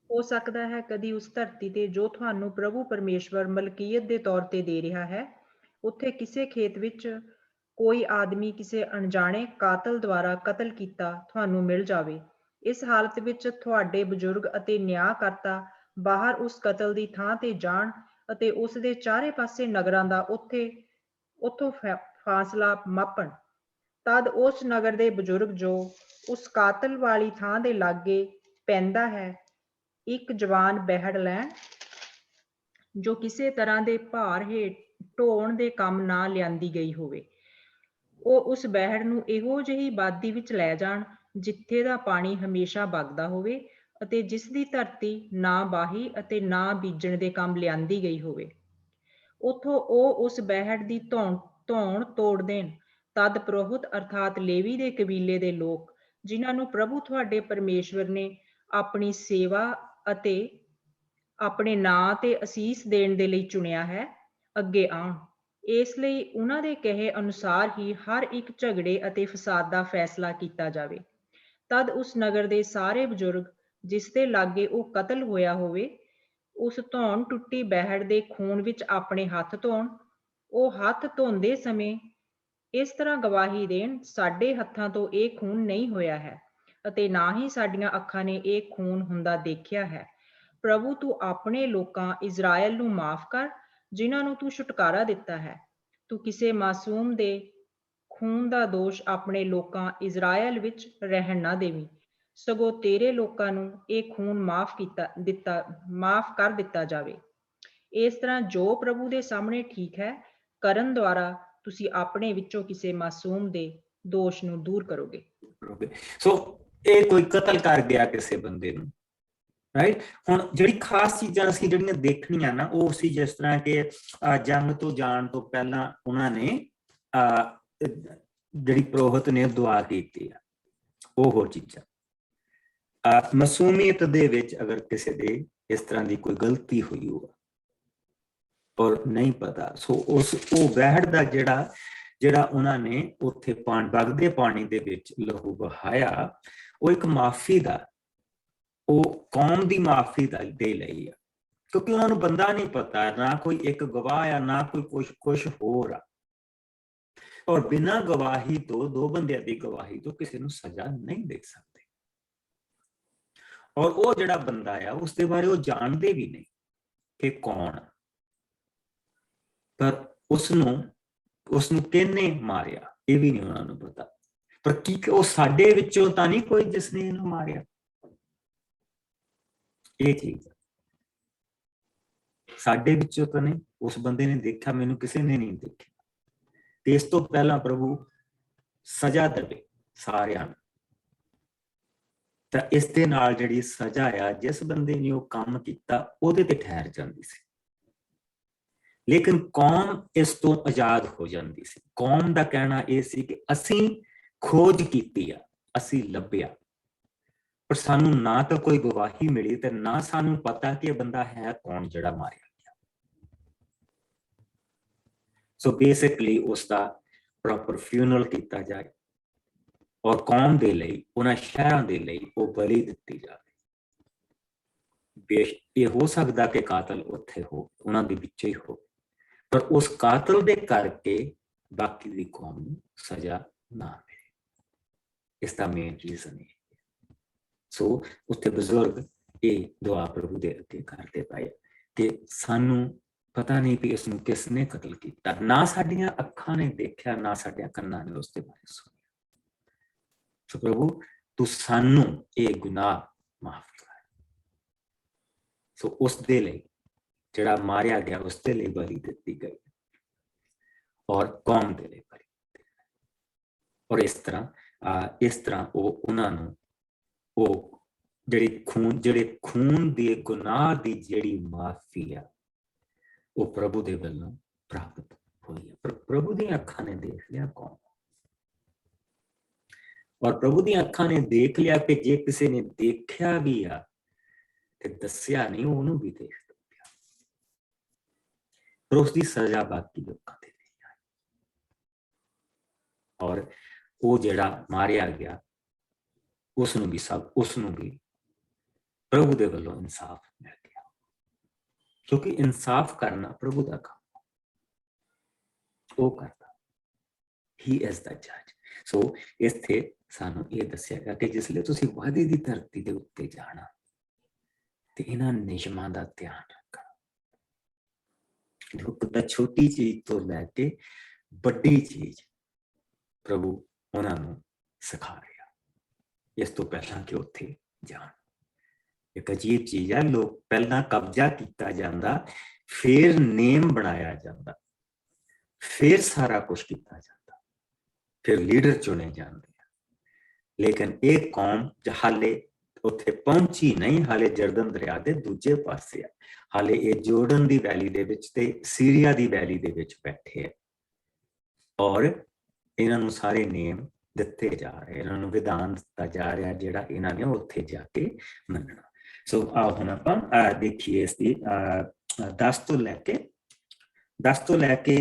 ਹੋ ਸਕਦਾ ਹੈ ਕਦੀ ਉਸ ਧਰਤੀ ਤੇ ਜੋ ਤੁਹਾਨੂੰ ਪ੍ਰਭੂ ਪਰਮੇਸ਼ਵਰ ਮਲਕੀਅਤ ਦੇ ਤੌਰ ਤੇ ਦੇ ਰਿਹਾ ਹੈ, ਉੱਥੇ ਕਿਸੇ ਖੇਤ ਵਿੱਚ ਕੋਈ ਆਦਮੀ ਕਿਸੇ ਅਣਜਾਣੇ ਕਾਤਲ ਦੁਆਰਾ ਕਤਲ ਕੀਤਾ ਤੁਹਾਨੂੰ ਮਿਲ ਜਾਵੇ। ਇਸ ਹਾਲਤ ਵਿੱਚ ਤੁਹਾਡੇ ਬਜ਼ੁਰਗ ਅਤੇ ਨਿਆਂਕਰਤਾ ਬਾਹਰ ਉਸ ਕਤਲ ਦੀ ਥਾਂ ਤੇ ਜਾਣ ਅਤੇ ਉਸ ਦੇ ਚਾਰੇ ਪਾਸੇ ਨਗਰਾਂ ਦਾ ਉੱਥੋਂ ਫਾਸਲਾ ਮਾਪਣ। ਤਦ ਉਸ ਨਗਰ ਦੇ ਬਜ਼ੁਰਗ ਜੋ ਉਸ ਕਾਤਲ ਵਾਲੀ ਥਾਂ ਦੇ ਲਾਗੇ ਪੈਂਦਾ ਹੈ, ਇੱਕ ਜਵਾਨ ਬਹਿੜ ਲੈਣ ਜੋ ਕਿਸੇ ਤਰ੍ਹਾਂ ਦੇ ਭਾਰ ਹੇਠ ਢੋਣ ਦੇ ਕੰਮ ਨਾ ਲਿਆਂਦੀ ਗਈ ਹੋਵੇ। ਉਹ ਉਸ ਬਹਿੜ ਨੂੰ ਇਹੋ ਜਿਹੀ ਬਾਦੀ ਵਿੱਚ ਲੈ ਜਾਣ ਜਿੱਥੇ ਦਾ ਪਾਣੀ ਹਮੇਸ਼ਾ ਵਗਦਾ ਹੋਵੇ ਅਤੇ ਜਿਸ ਦੀ ਧਰਤੀ ਨਾ ਵਾਹੀ ਅਤੇ ਨਾ ਬੀਜਣ ਦੇ ਕੰਮ ਲਿਆਂਦੀ ਗਈ ਹੋਵੇ। ਉੱਥੋਂ ਉਹ ਉਸ ਬਹਿੜ ਦੀ ਧੌਣ ਤੋੜ ਦੇਣ। ਤਦ ਪੁਰੋਹਿਤ ਅਰਥਾਤ ਲੇਵੀ ਦੇ ਕਬੀਲੇ ਦੇ ਲੋਕ, ਜਿਨ੍ਹਾਂ ਨੂੰ ਪ੍ਰਭੂ ਤੁਹਾਡੇ ਪਰਮੇਸ਼ਵਰ ਨੇ ਆਪਣੀ ਸੇਵਾ ਅਤੇ ਆਪਣੇ ਨਾਂ ਤੇ ਅਸੀਸ ਦੇਣ ਦੇ ਲਈ ਚੁਣਿਆ ਹੈ, ਅੱਗੇ ਆਉਣ। ਇਸ ਲਈ ਉਹਨਾਂ ਦੇ ਕਹੇ ਅਨੁਸਾਰ ਹੀ ਹਰ ਇੱਕ ਝਗੜੇ ਅਤੇ ਫਸਾਦ ਦਾ ਫੈਸਲਾ ਕੀਤਾ ਜਾਵੇ। ਤਦ ਉਸ ਨਗਰ ਦੇ ਸਾਰੇ ਬਜ਼ੁਰਗ ਜਿਸ ਦੇ ਲਾਗੇ ਉਹ ਕਤਲ ਹੋਇਆ ਹੋਵੇ, ਉਸ ਧੌਣ ਟੁੱਟੀ ਬਹਿੜ ਦੇ ਖੂਨ ਵਿੱਚ ਆਪਣੇ ਹੱਥ ਧੋਣ। ਉਹ ਹੱਥ ਧੋਂਦੇ ਸਮੇਂ ਇਸ ਤਰ੍ਹਾਂ ਗਵਾਹੀ ਦੇਣ, ਸਾਡੇ ਹੱਥਾਂ ਤੋਂ ਇਹ ਖੂਨ ਨਹੀਂ ਹੋਇਆ ਹੈ ਅਤੇ ਨਾ ਹੀ ਸਾਡੀਆਂ ਅੱਖਾਂ ਨੇ ਇਹ ਖੂਨ ਹੁੰਦਾ ਦੇਖਿਆ ਹੈ। ਪ੍ਰਭੂ, ਤੂੰ ਆਪਣੇ ਲੋਕਾਂ ਇਜ਼ਰਾਇਲ ਨੂੰ ਮਾਫ਼ ਕਰ, ਜਿਨ੍ਹਾਂ ਨੂੰ ਤੂੰ ਛੁਟਕਾਰਾ ਦਿੱਤਾ ਹੈ। ਤੂੰ ਕਿਸੇ ਮਾਸੂਮ ਦੇ ਖੂਨ ਦਾ ਦੋਸ਼ ਆਪਣੇ ਲੋਕਾਂ ਇਜ਼ਰਾਇਲ ਵਿੱਚ ਰਹਿਣ ਨਾ ਦੇਵੀਂ, ਸਗੋਂ ਤੇਰੇ ਲੋਕਾਂ ਨੂੰ ਇਹ ਖੂਨ ਮਾਫ਼ ਕਰ ਦਿੱਤਾ ਜਾਵੇ। ਇਸ ਤਰ੍ਹਾਂ ਜੋ ਪ੍ਰਭੂ ਦੇ ਸਾਹਮਣੇ ਠੀਕ ਹੈ ਕਰਨ ਦੁਆਰਾ ਤੁਸੀਂ ਆਪਣੇ ਵਿੱਚੋਂ ਕਿਸੇ ਮਾਸੂਮ ਦੇ ਦੋਸ਼ ਨੂੰ ਦੂਰ ਕਰੋਗੇ। ਸੋ ਇਹ ਕੋਈ ਕਤਲ ਕਰ ਗਿਆ ਕਿਸੇ ਬੰਦੇ ਨੂੰ, ਰਾਈਟ। ਹੁਣ ਜਿਹੜੀ ਖਾਸ ਚੀਜ਼ਾਂ ਅਸੀਂ ਜਿਹੜੀਆਂ ਦੇਖਣੀਆਂ ਨਾ, ਉਹ ਸੀ ਜਿਸ ਤਰ੍ਹਾਂ ਕਿ ਜੰਗ ਤੋਂ ਜਾਣ ਤੋਂ ਪਹਿਲਾਂ ਉਹਨਾਂ ਨੇ ਜਿਹੜੀ ਪੁਰੋਹਿਤ ਨੇ ਦੁਆ ਕੀਤੀ ਆ, ਉਹ ਚੀਜ਼ਾਂ। ਮਾਸੂਮੀਅਤ ਦੇ ਵਿੱਚ ਅਗਰ ਕਿਸੇ ਦੇ ਇਸ ਤਰ੍ਹਾਂ ਦੀ ਕੋਈ ਗਲਤੀ ਹੋਈ ਹੋਵੇ ਔਰ ਨਹੀਂ ਪਤਾ, ਸੋ ਉਹ ਬਹਿੜ ਦਾ ਜਿਹੜਾ ਉਹਨਾਂ ਨੇ ਉੱਥੇ ਵਗਦੇ ਪਾਣੀ ਦੇ ਵਿੱਚ ਲਹੂ ਬਹਾਇਆ, ਉਹ ਇੱਕ ਮਾਫੀ ਦਾ, ਉਹ ਕੌਮ ਦੀ ਮਾਫੀ ਦੇ ਲਈ ਆ, ਕਿਉਂਕਿ ਉਹਨਾਂ ਨੂੰ ਬੰਦਾ ਨਹੀਂ ਪਤਾ, ਨਾ ਕੋਈ ਇੱਕ ਗਵਾਹ ਆ, ਨਾ ਕੋਈ ਕੁਛ ਹੋਰ ਆ। ਔਰ ਬਿਨਾਂ ਗਵਾਹੀ ਤੋਂ, ਦੋ ਬੰਦਿਆਂ ਦੀ ਗਵਾਹੀ ਤੋਂ ਕਿਸੇ ਨੂੰ ਸਜ਼ਾ ਨਹੀਂ ਦੇ ਸਕਦੇ। ਔਰ ਉਹ ਜਿਹੜਾ ਬੰਦਾ ਆ, ਉਸ ਦੇ ਬਾਰੇ ਉਹ ਜਾਣਦੇ ਵੀ ਨਹੀਂ ਕਿ ਕੌਣ ਆ, ਪਰ ਉਸਨੂੰ ਕਿਹਨੇ ਮਾਰਿਆ ਇਹ ਵੀ ਨਹੀਂ ਉਹਨਾਂ ਨੂੰ ਪਤਾ। ਪਰ ਕੀ ਉਹ ਸਾਡੇ ਵਿੱਚੋਂ ਤਾਂ ਨਹੀਂ ਕੋਈ ਜਿਸਨੇ ਇਹਨੂੰ ਮਾਰਿਆ? ਇਹ ਚੀਜ਼ ਸਾਡੇ ਵਿੱਚੋਂ ਤਾਂ ਨਹੀਂ, ਉਸ ਬੰਦੇ ਨੇ ਦੇਖਿਆ, ਮੈਨੂੰ ਕਿਸੇ ਨੇ ਨਹੀਂ ਦੇਖਿਆ। ਤੇ ਇਸ ਤੋਂ ਪਹਿਲਾਂ ਪ੍ਰਭੂ ਸਜ਼ਾ ਦੇਵੇ ਸਾਰਿਆਂ ਨੂੰ, ਤਾਂ ਇਸ ਦੇ ਨਾਲ ਜਿਹੜੀ ਸਜ਼ਾ ਆ, ਜਿਸ ਬੰਦੇ ਨੇ ਉਹ ਕੰਮ ਕੀਤਾ ਉਹਦੇ ਤੇ ਠਹਿਰ ਜਾਂਦੀ ਸੀ, ਲੇਕਿਨ ਕੌਮ ਇਸ ਤੋਂ ਆਜ਼ਾਦ ਹੋ ਜਾਂਦੀ ਸੀ। ਕੌਮ ਦਾ ਕਹਿਣਾ ਇਹ ਸੀ ਕਿ ਅਸੀਂ ਖੋਜ ਕੀਤੀ ਆ, ਅਸੀਂ ਲੱਭਿਆ, ਪਰ ਸਾਨੂੰ ਨਾ ਤਾਂ ਕੋਈ ਗਵਾਹੀ ਮਿਲੀ ਤੇ ਨਾ ਸਾਨੂੰ ਪਤਾ ਕਿ ਇਹ ਬੰਦਾ ਹੈ ਕੌਣ ਜਿਹੜਾ ਮਾਰਿਆ ਗਿਆ। ਸੋ ਬੇਸਿਕਲੀ ਉਸਦਾ ਪ੍ਰੋਪਰ ਫਿਊਨਰਲ ਕੀਤਾ ਜਾਏ ਔਰ ਕੌਮ ਦੇ ਲਈ, ਉਹਨਾਂ ਸ਼ਹਿਰਾਂ ਦੇ ਲਈ ਉਹ ਬਲੀ ਦਿੱਤੀ ਜਾਵੇ। ਇਹ ਹੋ ਸਕਦਾ ਕਿ ਕਾਤਲ ਉੱਥੇ ਹੋ, ਉਹਨਾਂ ਦੇ ਵਿੱਚ ਹੀ ਹੋ, ਪਰ ਉਸ ਕਾਤਲ ਦੇ ਕਰਕੇ ਬਾਕੀ ਦੀ ਕੌਮ ਨੂੰ ਸਜ਼ਾ ਨਾ ਮਿਲੇ। ਇਸ ਦਾ ਮੇਨ ਰੀਜ਼ਨ ਹੈ। ਸੋ ਉੱਥੇ ਬਜ਼ੁਰਗ ਇਹ ਦੁਆ ਪ੍ਰਭੂ ਦੇ ਅੱਗੇ ਕਰਦੇ ਪਏ ਕਿ ਸਾਨੂੰ ਪਤਾ ਨਹੀਂ ਵੀ ਇਸ ਨੂੰ ਕਿਸ ਨੇ ਕਤਲ ਕੀਤਾ, ਨਾ ਸਾਡੀਆਂ ਅੱਖਾਂ ਨੇ ਦੇਖਿਆ, ਨਾ ਸਾਡੀਆਂ ਕੰਨਾਂ ਨੇ ਉਸ ਦੇ ਬਾਰੇ ਸੁਣਿਆ। ਸੋ ਪ੍ਰਭੂ ਤੂੰ ਸਾਨੂੰ ਇਹ ਗੁਨਾਹ ਮਾਫ ਕਰ। ਸੋ ਉਸ ਦੇ ਲਈ ਜਿਹੜਾ ਮਾਰਿਆ ਗਿਆ, ਉਸ ਦੇ ਲਈ ਬਲੀ ਦਿੱਤੀ ਗਈ ਔਰ ਕੌਮ ਦੇ ਲਈ ਬਲੀ ਦਿੱਤੀ ਗਈ। ਔਰ ਇਸ ਤਰ੍ਹਾਂ ਉਹ ਉਹਨਾਂ ਨੂੰ ਉਹ ਜਿਹੜੇ ਖੂਨ ਦੇ ਗੁਨਾਹ ਦੀ ਜਿਹੜੀ ਮਾਫੀ ਆ, ਉਹ ਪ੍ਰਭੂ ਦੇ ਵੱਲੋਂ ਪ੍ਰਾਪਤ ਹੋਈ ਹੈ। ਪਰ ਪ੍ਰਭੂ ਦੀਆਂ ਅੱਖਾਂ ਨੇ ਦੇਖ ਲਿਆ ਕੌਣ, ਔਰ ਪ੍ਰਭੂ ਦੀਆਂ ਅੱਖਾਂ ਨੇ ਦੇਖ ਲਿਆ ਕਿ ਜੇ ਕਿਸੇ ਨੇ ਦੇਖਿਆ ਵੀ ਆ ਤੇ ਦੱਸਿਆ ਨਹੀਂ, ਉਹਨੂੰ ਵੀ ਦੇਖ ਦਿੱਤਾ। ਪਰ ਉਸ ਦੀ ਸਜ਼ਾ ਬਾਕੀ ਲੋਕਾਂ ਦੇ ਲਈ ਆਈ, ਔਰ ਉਹ ਜਿਹੜਾ ਮਾਰਿਆ ਗਿਆ ਉਸ ਨੂੰ ਵੀ ਪ੍ਰਭੂ ਦੇ ਵੱਲੋਂ ਇਨਸਾਫ ਮਿਲ ਗਿਆ, ਕਿਉਂਕਿ ਇਨਸਾਫ ਕਰਨਾ ਪ੍ਰਭੂ ਦਾ ਕੰਮ, ਉਹ ਕਰਦਾ, ਹੀ ਇਜ਼ ਦਾ ਜੱਜ। ਸੋ ਇੱਥੇ ਸਾਨੂੰ ਇਹ ਦੱਸਿਆ ਗਿਆ ਕਿ ਜਿਸ ਲਈ ਤੁਸੀਂ ਵਾਅਦੇ ਦੀ ਧਰਤੀ ਦੇ ਉੱਤੇ ਜਾਣਾ ਤੇ ਇਹਨਾਂ ਨਿਯਮਾਂ ਦਾ ਧਿਆਨ ਰੱਖਣਾ। ਤਾਂ ਛੋਟੀ ਚੀਜ਼ ਤੋਂ ਲੈ ਕੇ ਵੱਡੀ ਚੀਜ਼ ਪ੍ਰਭੂ ਉਹਨਾਂ ਨੂੰ ਸਿਖਾ ਰਿਹਾ। ਇਸ ਤੋਂ ਪਹਿਲਾਂ ਕਿ ਉੱਥੇ ਜਾਣ। ਇੱਕ ਅਜੀਬ ਚੀਜ਼ ਹੈ, ਲੋਕ ਪਹਿਲਾਂ ਕਬਜ਼ਾ ਕੀਤਾ ਜਾਂਦਾ, ਫਿਰ ਨੇਮ ਬਣਾਇਆ ਜਾਂਦਾ, ਫਿਰ ਸਾਰਾ ਕੁਝ ਕੀਤਾ ਜਾਂਦਾ, ਫਿਰ ਲੀਡਰ ਚੁਣੇ ਜਾਂਦੇ ਆ। ਲੇਕਿਨ ਇਹ ਕੌਮ ਹਾਲੇ ਉੱਥੇ ਪਹੁੰਚੀ ਨਹੀਂ, ਹਾਲੇ ਜਰਦਨ ਦਰਿਆ ਦੇ ਦੂਜੇ ਪਾਸੇ ਆ, ਹਾਲੇ ਇਹ ਜੋਰਡਨ ਦੀ ਵੈਲੀ ਦੇ ਵਿੱਚ ਤੇ ਸੀਰੀਆ ਦੀ ਵੈਲੀ ਦੇ ਵਿੱਚ ਬੈਠੇ ਆ, ਔਰ ਇਹਨਾਂ ਨੂੰ ਸਾਰੇ ਨੇਮ ਦਿੱਤੇ ਜਾ ਰਹੇ, ਇਹਨਾਂ ਨੂੰ ਵਿਧਾਨ ਦਿੱਤਾ ਜਾ ਰਿਹਾ ਜਿਹੜਾ ਇਹਨਾਂ ਨੇ ਉੱਥੇ ਜਾ ਕੇ ਮੰਨਣਾ। ਸੋ ਆਓ ਹੁਣ ਆਪਾਂ ਦੇਖੀਏ ਇਸ ਦੀ 10 ਤੋਂ ਲੈ ਕੇ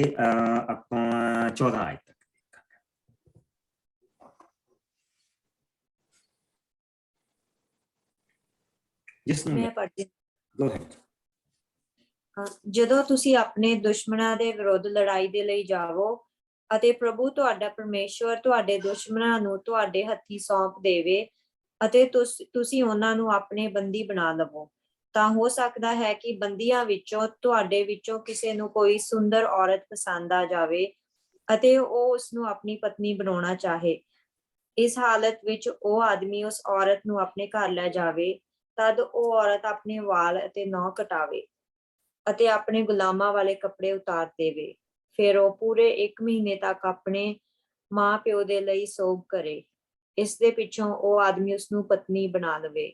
ਆਪਾਂ 14 ਆਇਤ ਤੱਕ ਦੇਖਾਂਗੇ। ਜਿਸ ਨੂੰ ਮੈਂ ਪੜ੍ਹਦੀ go ahead। ਜਦੋਂ ਤੁਸੀਂ ਆਪਣੇ ਦੁਸ਼ਮਣਾਂ ਦੇ ਵਿਰੁੱਧ ਲੜਾਈ ਦੇ ਲਈ ਜਾਵੋ ਅਤੇ ਪ੍ਰਭੂ ਤੁਹਾਡਾ ਪਰਮੇਸ਼ਵਰ ਤੁਹਾਡੇ ਦੁਸ਼ਮਣਾਂ ਨੂੰ ਤੁਹਾਡੇ ਹੱਥੀਂ ਸੌਂਪ ਦੇਵੇ ਅਤੇ ਤੁਸੀਂ ਉਹਨਾਂ ਨੂੰ ਆਪਣੇ ਬੰਦੀ ਬਣਾ ਲਵੋ, ਤਾਂ ਹੋ ਸਕਦਾ ਹੈ ਕਿ ਬੰਦੀਆਂ ਵਿੱਚੋਂ ਤੁਹਾਡੇ ਵਿੱਚੋਂ ਕਿਸੇ ਨੂੰ ਕੋਈ ਸੁੰਦਰ ਔਰਤ ਪਸੰਦ ਆ ਜਾਵੇ ਅਤੇ ਉਹ ਉਸ ਨੂੰ ਆਪਣੀ ਪਤਨੀ ਬਣਾਉਣਾ ਚਾਹੇ। ਇਸ ਹਾਲਤ ਵਿੱਚ ਉਹ ਆਦਮੀ ਉਸ ਔਰਤ ਨੂੰ ਆਪਣੇ ਘਰ ਲੈ ਜਾਵੇ। ਤਦ ਉਹ ਔਰਤ ਆਪਣੇ ਵਾਲ ਅਤੇ ਨਹੁੰ ਕਟਾਵੇ ਅਤੇ ਆਪਣੇ ਗੁਲਾਮਾਂ ਵਾਲੇ ਕੱਪੜੇ ਉਤਾਰ ਦੇਵੇ। ਫਿਰ ਉਹ ਪੂਰੇ 1 ਮਹੀਨੇ ਤੱਕ ਆਪਣੇ ਮਾਂ ਪਿਓ ਦੇ ਲਈ ਸੋਗ ਕਰੇ। ਇਸ ਦੇ ਪਿੱਛੋਂ ਉਹ ਆਦਮੀ ਉਸ ਨੂੰ ਪਤਨੀ ਬਣਾ ਲਵੇ।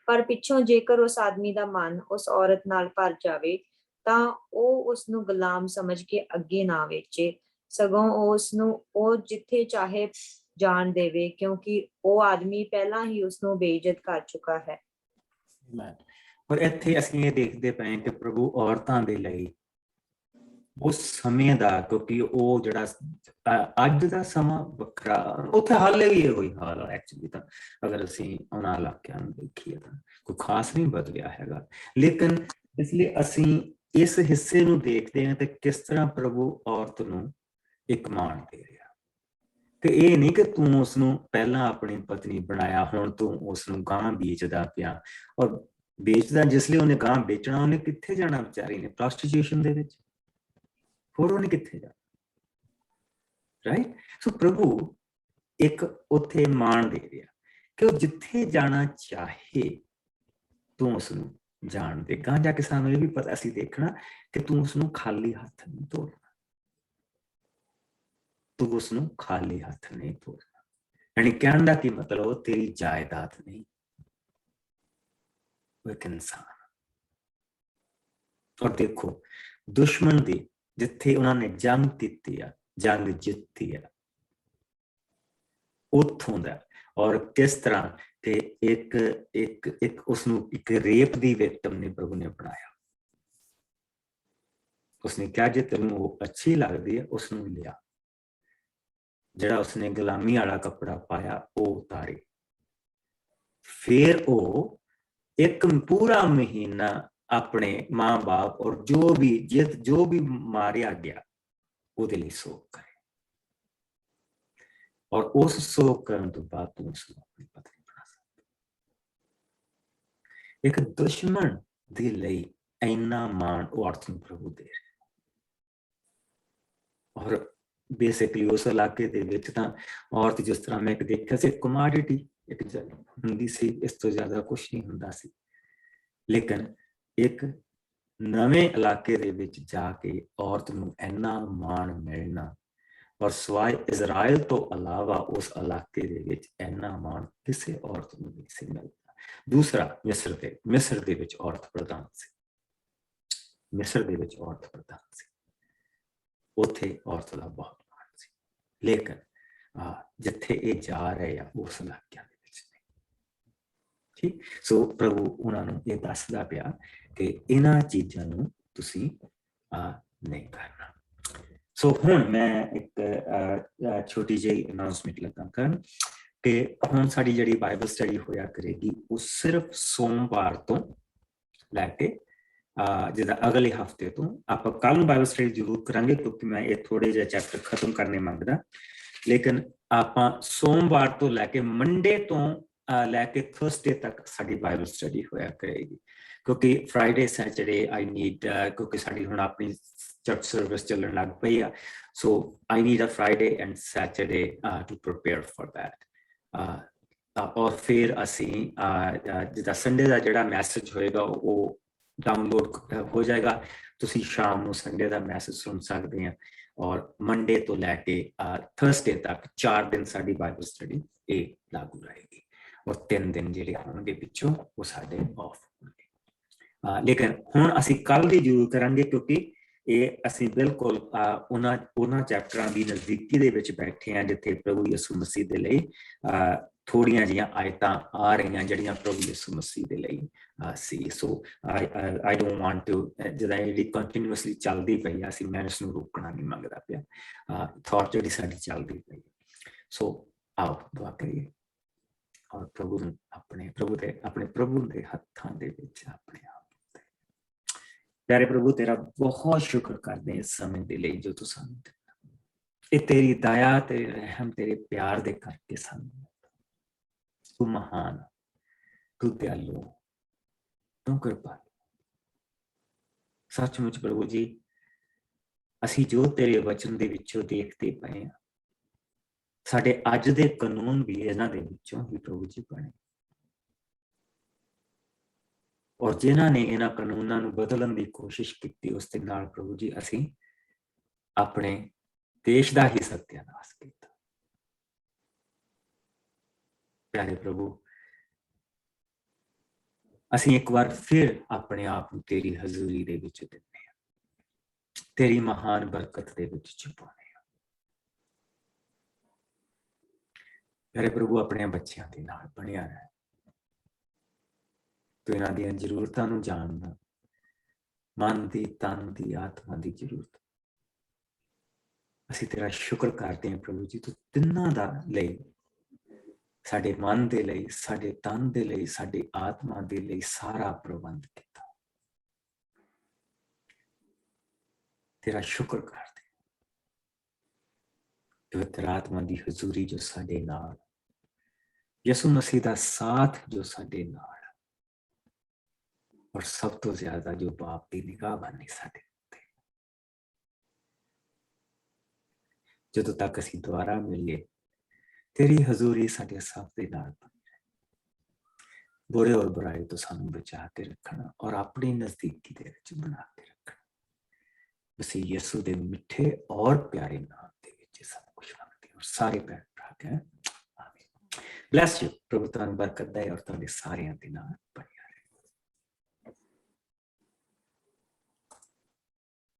ਪਰ ਪਿੱਛੋਂ ਜੇਕਰ ਉਸ ਆਦਮੀ ਦਾ ਮਨ ਉਸ ਔਰਤ ਨਾਲ ਭਰ ਜਾਵੇ ਤਾਂ ਉਹ ਉਸ ਨੂੰ ਗੁਲਾਮ ਸਮਝ ਕੇ ਅੱਗੇ ਨਾ ਵੇਚੇ, ਸਗੋਂ ਉਸ ਨੂੰ ਉਹ ਜਿੱਥੇ ਚਾਹੇ ਜਾਣ ਦੇਵੇ, ਕਿਉਂਕਿ ਉਹ ਆਦਮੀ ਪਹਿਲਾਂ ਹੀ ਉਸ ਨੂੰ ਬੇਇੱਜ਼ਤ ਕਰ ਚੁੱਕਾ ਹੈ। ਪਰ ਇੱਥੇ ਅਸੀਂ ਇਹ ਦੇਖਦੇ ਪਏ ਕਿ ਪ੍ਰਭੂ ਔਰਤਾਂ ਦੇ ਲਈ ਉਸ ਸਮੇਂ ਦਾ, ਕਿਉਂਕਿ ਉਹ ਜਿਹੜਾ ਅੱਜ ਦਾ ਸਮਾਂ ਵੱਖਰਾ, ਉੱਥੇ ਹਾਲੇ ਵੀ ਇਹੋ ਹੀ ਹਾਲ ਹੈ ਐਕਚੁਅਲੀ। ਤਾਂ ਅਗਰ ਅਸੀਂ ਉਹਨਾਂ ਇਲਾਕਿਆਂ ਨੂੰ ਦੇਖੀਏ ਤਾਂ ਕੋਈ ਖਾਸ ਨਹੀਂ ਬਦਲਿਆ ਹੈਗਾ, ਲੇਕਿਨ ਇਸ ਲਈ ਅਸੀਂ ਇਸ ਹਿੱਸੇ ਨੂੰ ਦੇਖਦੇ ਹਾਂ ਤੇ ਕਿਸ ਤਰ੍ਹਾਂ ਪ੍ਰਭੂ ਔਰਤ ਨੂੰ ਇੱਕ ਮਾਣ ਦੇ ਰਿਹਾ ਕਿ ਇਹ ਨਹੀਂ ਕਿ ਤੂੰ ਉਸਨੂੰ ਪਹਿਲਾਂ ਆਪਣੀ ਪਤਨੀ ਬਣਾਇਆ, ਹੁਣ ਤੂੰ ਉਸਨੂੰ ਗਾਂ ਵੇਚਦਾ ਪਿਆ। ਔਰ ਵੇਚਦਾ ਜਿਸ ਲਈ ਉਹਨੇ ਗਾਂ ਵੇਚਣਾ, ਉਹਨੇ ਕਿੱਥੇ ਜਾਣਾ ਵਿਚਾਰੀ ਨੇ? ਪ੍ਰੋਸਟੀਟਿਊਸ਼ਨ ਦੇ ਵਿੱਚ। ਹੋਰ ਉਹਨੇ ਕਿੱਥੇ ਜਾਣਾ? ਰਾਈਟ। ਸੋ ਪ੍ਰਭੂ ਇੱਕ ਉੱਥੇ ਮਾਣ ਦੇ ਰਿਹਾ ਕਿ ਉਹ ਜਿੱਥੇ ਜਾਣਾ ਚਾਹੇ ਤੂੰ ਉਸਨੂੰ ਜਾਣ ਦੇ। ਗਾਂ ਜਾ ਕੇ ਸਾਨੂੰ ਇਹ ਵੀ ਪਤਾ, ਅਸੀਂ ਦੇਖਣਾ ਕਿ ਤੂੰ ਉਸਨੂੰ ਖਾਲੀ ਹੱਥ ਨਹੀਂ ਤੋਰਨਾ, ਤੂੰ ਉਸਨੂੰ ਖਾਲੀ ਹੱਥ ਨਹੀਂ ਤੋਰਨਾ। ਯਾਨੀ ਕਹਿਣ ਦਾ ਕੀ ਮਤਲਬ, ਉਹ ਤੇਰੀ ਜਾਇਦਾਦ ਨਹੀਂ, ਉਹ ਇੱਕ ਇਨਸਾਨ। ਔਰ ਦੇਖੋ ਦੁਸ਼ਮਣ ਦੀ ਜਿੱਥੇ ਉਹਨਾਂ ਨੇ ਜੰਗ ਕੀਤੀ ਆ, ਜੰਗ ਜਿੱਤੀ ਆ, ਉੱਥੋਂ ਦਾ, ਔਰ ਕਿਸ ਤਰ੍ਹਾਂ ਕਿ ਇੱਕ ਉਸਨੂੰ ਇੱਕ ਰੇਪ ਦੀ ਵਿਕਟਮ ਨੇ ਪ੍ਰਭੂ ਨੇ ਬਣਾਇਆ। ਉਸਨੇ ਕਿਹਾ ਜੇ ਤੈਨੂੰ ਉਹ ਅੱਛੀ ਲੱਗਦੀ ਹੈ ਉਸਨੂੰ ਲਿਆ। ਜਿਹੜਾ ਉਸਨੇ ਗੁਲਾਮੀ ਵਾਲਾ ਕੱਪੜਾ ਪਾਇਆ ਉਹ ਉਤਾਰੇ। ਫਿਰ ਉਹ ਇੱਕ ਪੂਰਾ ਮਹੀਨਾ ਆਪਣੇ ਮਾਂ ਬਾਪ ਔਰ ਜੋ ਵੀ ਮਾਰਿਆ ਗਿਆ ਉਹਦੇ ਲਈ ਸੋਗ ਕਰੇ, ਔਰ ਉਸ ਸੋਗ ਕਰਨ ਤੋਂ ਬਾਅਦ ਤੂੰ ਉਸਨੂੰ ਆਪਣੀ ਪਤਨੀ ਬਣਾ ਸਕਦਾ। ਇੱਕ ਦੁਸ਼ਮਣ ਦੇ ਲਈ ਇੰਨਾ ਮਾਣ ਔਰਤ ਨੂੰ ਪ੍ਰਭੂ ਦੇ ਰਿਹਾ। ਔਰ ਬੇਸਿਕਲੀ ਉਸ ਇਲਾਕੇ ਦੇ ਵਿੱਚ ਤਾਂ ਔਰਤ ਜਿਸ ਤਰ੍ਹਾਂ ਮੈਂ ਦੇਖਿਆ ਸੀ, ਕਮੋਡਿਟੀ ਇੱਕ ਹੁੰਦੀ ਸੀ, ਇਸ ਤੋਂ ਜ਼ਿਆਦਾ ਕੁਛ ਨਹੀਂ ਹੁੰਦਾ ਸੀ। ਲੇਕਿਨ ਇੱਕ ਨਵੇਂ ਇਲਾਕੇ ਦੇ ਵਿੱਚ ਜਾ ਕੇ ਔਰਤ ਨੂੰ ਇੰਨਾ ਮਾਣ ਮਿਲਣਾ, ਔਰ ਸਵਾਏ ਇਜ਼ਰਾਈਲ ਤੋਂ ਇਲਾਵਾ ਉਸ ਇਲਾਕੇ ਦੇ ਵਿੱਚ ਇੰਨਾ ਮਾਣ ਕਿਸੇ ਔਰਤ ਨੂੰ ਨਹੀਂ ਸੀ ਮਿਲਦਾ। ਦੂਸਰਾ ਮਿਸਰ ਦੇ ਵਿੱਚ ਔਰਤ ਪ੍ਰਧਾਨ ਸੀ। ਮਿਸਰ ਦੇ ਵਿੱਚ ਔਰਤ ਪ੍ਰਧਾਨ ਸੀ, ਉੱਥੇ ਔਰਤ ਦਾ ਬਹੁਤ ਮਾਣ ਸੀ। ਲੇਕਿਨ ਜਿੱਥੇ ਇਹ ਜਾ ਰਹੇ ਆ ਉਸ ਇਲਾਕਿਆਂ ਦੇ ਵਿੱਚ ਨਹੀਂ। ਠੀਕ। ਸੋ ਪ੍ਰਭੂ ਉਹਨਾਂ ਨੂੰ ਇਹ ਦੱਸਦਾ ਪਿਆ ਕਿ ਇਹਨਾਂ ਚੀਜ਼ਾਂ ਨੂੰ ਤੁਸੀਂ ਨਹੀਂ ਕਰਨਾ। ਸੋ ਹੁਣ ਮੈਂ ਇੱਕ ਛੋਟੀ ਜਿਹੀ ਅਨਾਉਂਸਮੈਂਟ ਲੱਗਾ ਕਰਨ ਕਿ ਹੁਣ ਸਾਡੀ ਜਿਹੜੀ ਬਾਈਬਲ ਸਟੱਡੀ ਹੋਇਆ ਕਰੇਗੀ ਉਹ ਸਿਰਫ ਸੋਮਵਾਰ ਤੋਂ ਲੈ ਕੇ ਜਿੱਦਾਂ ਅਗਲੇ ਹਫਤੇ ਤੋਂ। ਆਪਾਂ ਕੱਲ ਨੂੰ ਬਾਈਬਲ ਸਟੱਡੀ ਜ਼ਰੂਰ ਕਰਾਂਗੇ ਕਿਉਂਕਿ ਮੈਂ ਇਹ ਥੋੜੇ ਜਿਹੇ ਚੈਪਟਰ ਖਤਮ ਕਰਨੇ ਮੰਗਦਾ, ਲੇਕਿਨ ਆਪਾਂ ਸੋਮਵਾਰ ਤੋਂ ਲੈ ਕੇ ਮੰਡੇ ਤੋਂ ਲੈ ਕੇ ਥਰਸਡੇ ਤੱਕ ਸਾਡੀ ਬਾਈਬਲ ਸਟੱਡੀ ਹੋਇਆ ਕਰੇਗੀ। ਕਿਉਂਕਿ ਫਰਾਈਡੇ ਸੈਟਰਡੇ ਆਈ ਨੀਡ, ਕਿਉਂਕਿ ਸਾਡੀ ਹੁਣ ਆਪਣੀ ਚਰਚ ਸਰਵਿਸ ਚੱਲਣ ਲੱਗ ਪਈ ਆ, so I need a Friday and Saturday to prepare for that. ਔਰ ਫਿਰ ਅਸੀਂ ਜਿੱਦਾਂ ਸੰਡੇ ਦਾ ਜਿਹੜਾ ਮੈਸੇਜ ਹੋਏਗਾ ਉਹ ਡਾਊਨਲੋਡ ਹੋ ਜਾਏਗਾ, ਤੁਸੀਂ ਸ਼ਾਮ ਨੂੰ ਸੰਡੇ ਦਾ ਮੈਸੇਜ ਸੁਣ ਸਕਦੇ ਆ। ਔਰ ਮੰਡੇ ਤੋਂ ਲੈ ਕੇ ਥਰਸਡੇ ਤੱਕ 4 ਦਿਨ ਸਾਡੀ ਬਾਈਬਲ ਸਟੱਡੀ ਇਹ ਲਾਗੂ ਰਹੇਗੀ, ਔਰ 3 ਦਿਨ ਜਿਹੜੇ ਹੋਣਗੇ ਪਿੱਛੋਂ ਉਹ ਸਾਡੇ ਆਫ ਹੋਣਗੇ। ਲੇਕਿਨ ਹੁਣ ਅਸੀਂ ਕੱਲ ਦੀ ਜ਼ਰੂਰ ਕਰਾਂਗੇ, ਕਿਉਂਕਿ ਇਹ ਅਸੀਂ ਬਿਲਕੁਲ ਉਹਨਾਂ ਚੈਪਟਰਾਂ ਦੀ ਨਜ਼ਦੀਕੀ ਦੇ ਵਿੱਚ ਬੈਠੇ ਹਾਂ ਜਿੱਥੇ ਪ੍ਰਭੂ ਯਿਸੂ ਮਸੀਹ ਦੇ ਲਈ ਥੋੜੀਆਂ ਜਿਹੀਆਂ ਆਇਤਾਂ ਆ ਰਹੀਆਂ ਜਿਹੜੀਆਂ ਪ੍ਰਭੂ ਯਿਸੂ ਮਸੀਹ ਦੇ ਲਈ ਸੀ। ਸੋ ਆਈ ਡੋਂਟ ਵਾਂਟ ਟੂ, ਜਿਹੜਾ ਜਿਹੜੀ ਕੰਟੀਨਿਊਸਲੀ ਚੱਲਦੀ ਪਈ ਆ, ਅਸੀਂ ਮੈਂ ਇਸ ਨੂੰ ਰੋਕਣਾ ਨਹੀਂ ਮੰਗਦਾ ਪਿਆ, ਥਾਟ ਜਿਹੜੀ ਸਾਡੀ ਚੱਲਦੀ ਪਈ। ਸੋ ਆਓ ਦੁਆ ਕਰੀਏ ਔਰ ਪ੍ਰਭੂ ਨੂੰ ਆਪਣੇ ਪ੍ਰਭੂ ਦੇ ਹੱਥਾਂ ਦੇ ਵਿੱਚ ਆਪਣੇ ਆਪ ਪਿਆਰੇ ਪ੍ਰਭੂ ਤੇਰਾ ਬਹੁਤ ਸ਼ੁਕਰ ਕਰਦੇ ਇਸ ਸਮੇਂ ਦੇ ਲਈ ਜੋ ਤੂੰ ਸਾਨੂੰ ਦਿੱਤਾ। ਇਹ ਤੇਰੀ ਦਇਆ, ਤੇਰੇ ਰਹਿਮ, ਤੇਰੇ ਪਿਆਰ ਦੇ ਕਰਕੇ ਸਾਨੂੰ ਤੂੰ ਮਹਾਨ, ਤੂੰ ਦਿਆਲੂ, ਤੂੰ ਕਿਰਪਾਲੂ। ਸੱਚਮੁੱਚ ਪ੍ਰਭੂ ਜੀ, ਅਸੀਂ ਜੋ ਤੇਰੇ ਵਚਨ ਦੇ ਵਿੱਚੋਂ ਦੇਖਦੇ ਪਏ ਹਾਂ, ਸਾਡੇ ਅੱਜ ਦੇ ਕਾਨੂੰਨ ਵੀ ਇਹਨਾਂ ਦੇ ਵਿੱਚੋਂ ਹੀ ਪ੍ਰਭੂ ਜੀ ਬਣੇ, ਔਰ ਜਿਨ੍ਹਾਂ ਨੇ ਇਹਨਾਂ ਕਾਨੂੰਨਾਂ ਨੂੰ ਬਦਲਣ ਦੀ ਕੋਸ਼ਿਸ਼ ਕੀਤੀ ਉਸ ਦੇ ਨਾਲ ਪ੍ਰਭੂ ਜੀ ਅਸੀਂ ਆਪਣੇ ਦੇਸ਼ ਦਾ ਹੀ ਸਤਿਆਨਾਸ਼ ਕੀਤਾ। ਪਿਆਰੇ ਪ੍ਰਭੂ, ਅਸੀਂ ਇੱਕ ਵਾਰ ਫਿਰ ਆਪਣੇ ਆਪ ਨੂੰ ਤੇਰੀ ਹਜ਼ੂਰੀ ਦੇ ਵਿੱਚ ਦਿੰਦੇ ਹਾਂ, ਤੇਰੀ ਮਹਾਨ ਬਰਕਤ ਦੇ ਵਿੱਚ ਛੁਪਾਉਂਦੇ ਹਾਂ। ਪਿਆਰੇ ਪ੍ਰਭੂ, ਆਪਣੇ ਬੱਚਿਆਂ ਦੇ ਨਾਲ ਬਣਿਆ ਰਹਿ, ਤੂੰ ਇਹਨਾਂ ਦੀਆਂ ਜ਼ਰੂਰਤਾਂ ਨੂੰ ਜਾਣਦਾ, ਮਨ ਦੀ, ਤਨ ਦੀ, ਆਤਮਾ ਦੀ ਜ਼ਰੂਰਤ। ਅਸੀਂ ਤੇਰਾ ਸ਼ੁਕਰ ਕਰਦੇ ਹਾਂ ਪ੍ਰਭੂ ਜੀ, ਤੂੰ ਤਿੰਨਾਂ ਦਾ ਲਈ, ਸਾਡੇ ਮਨ ਦੇ ਲਈ, ਸਾਡੇ ਤਨ ਦੇ ਲਈ, ਸਾਡੀ ਆਤਮਾ ਦੇ ਲਈ ਸਾਰਾ ਪ੍ਰਬੰਧ ਕੀਤਾ। ਤੇਰਾ ਸ਼ੁਕਰ ਕਰਦੇ ਪਵਿੱਤਰ ਆਤਮਾ ਦੀ ਹਜ਼ੂਰੀ ਜੋ ਸਾਡੇ ਨਾਲ, ਯਿਸੂ ਮਸੀਹ ਦਾ ਸਾਥ ਜੋ ਸਾਡੇ ਨਾਲ, ਔਰ ਸਭ ਤੋਂ ਜ਼ਿਆਦਾ ਜੋ ਬਾਪ ਦੀ ਨਿਗਾਹ ਬਣੀ ਸਾਡੇ ਉੱਤੇ। ਜਦੋਂ ਤੱਕ ਅਸੀਂ ਦੁਆਰਾ ਮਿਲੀਏ, ਤੇਰੀ ਹਜ਼ੂਰੀ ਸਾਡੇ ਸਭ ਦੇ ਨਾਲ ਬਣੀ ਰਹੇ, ਬੁਰੇ ਔਰ ਬੁਰਾਈ ਤੋਂ ਸਾਨੂੰ ਬਚਾ ਕੇ ਰੱਖਣਾ ਔਰ ਆਪਣੀ ਨਜ਼ਦੀਕੀ ਦੇ ਵਿੱਚ ਬਣਾ ਕੇ ਰੱਖਣਾ। ਮਸੀਹ ਯਿਸੂ ਦੇ ਮਿੱਠੇ ਔਰ ਪਿਆਰੇ ਨਾਮ ਦੇ ਵਿੱਚ ਸਭ ਕੁਝ ਮੰਗਦੇ ਔਰ ਸਾਰੇ ਭੈਣ ਭਰਾ ਕੇ ਆਮੀਨ। Bless you. ਪ੍ਰਭੂ ਤੁਹਾਨੂੰ ਬਰਕਤ ਦੇ ਔਰ ਤੁਹਾਡੇ ਸਾਰਿਆਂ ਦੇ ਨਾਲ ਬਣੇ।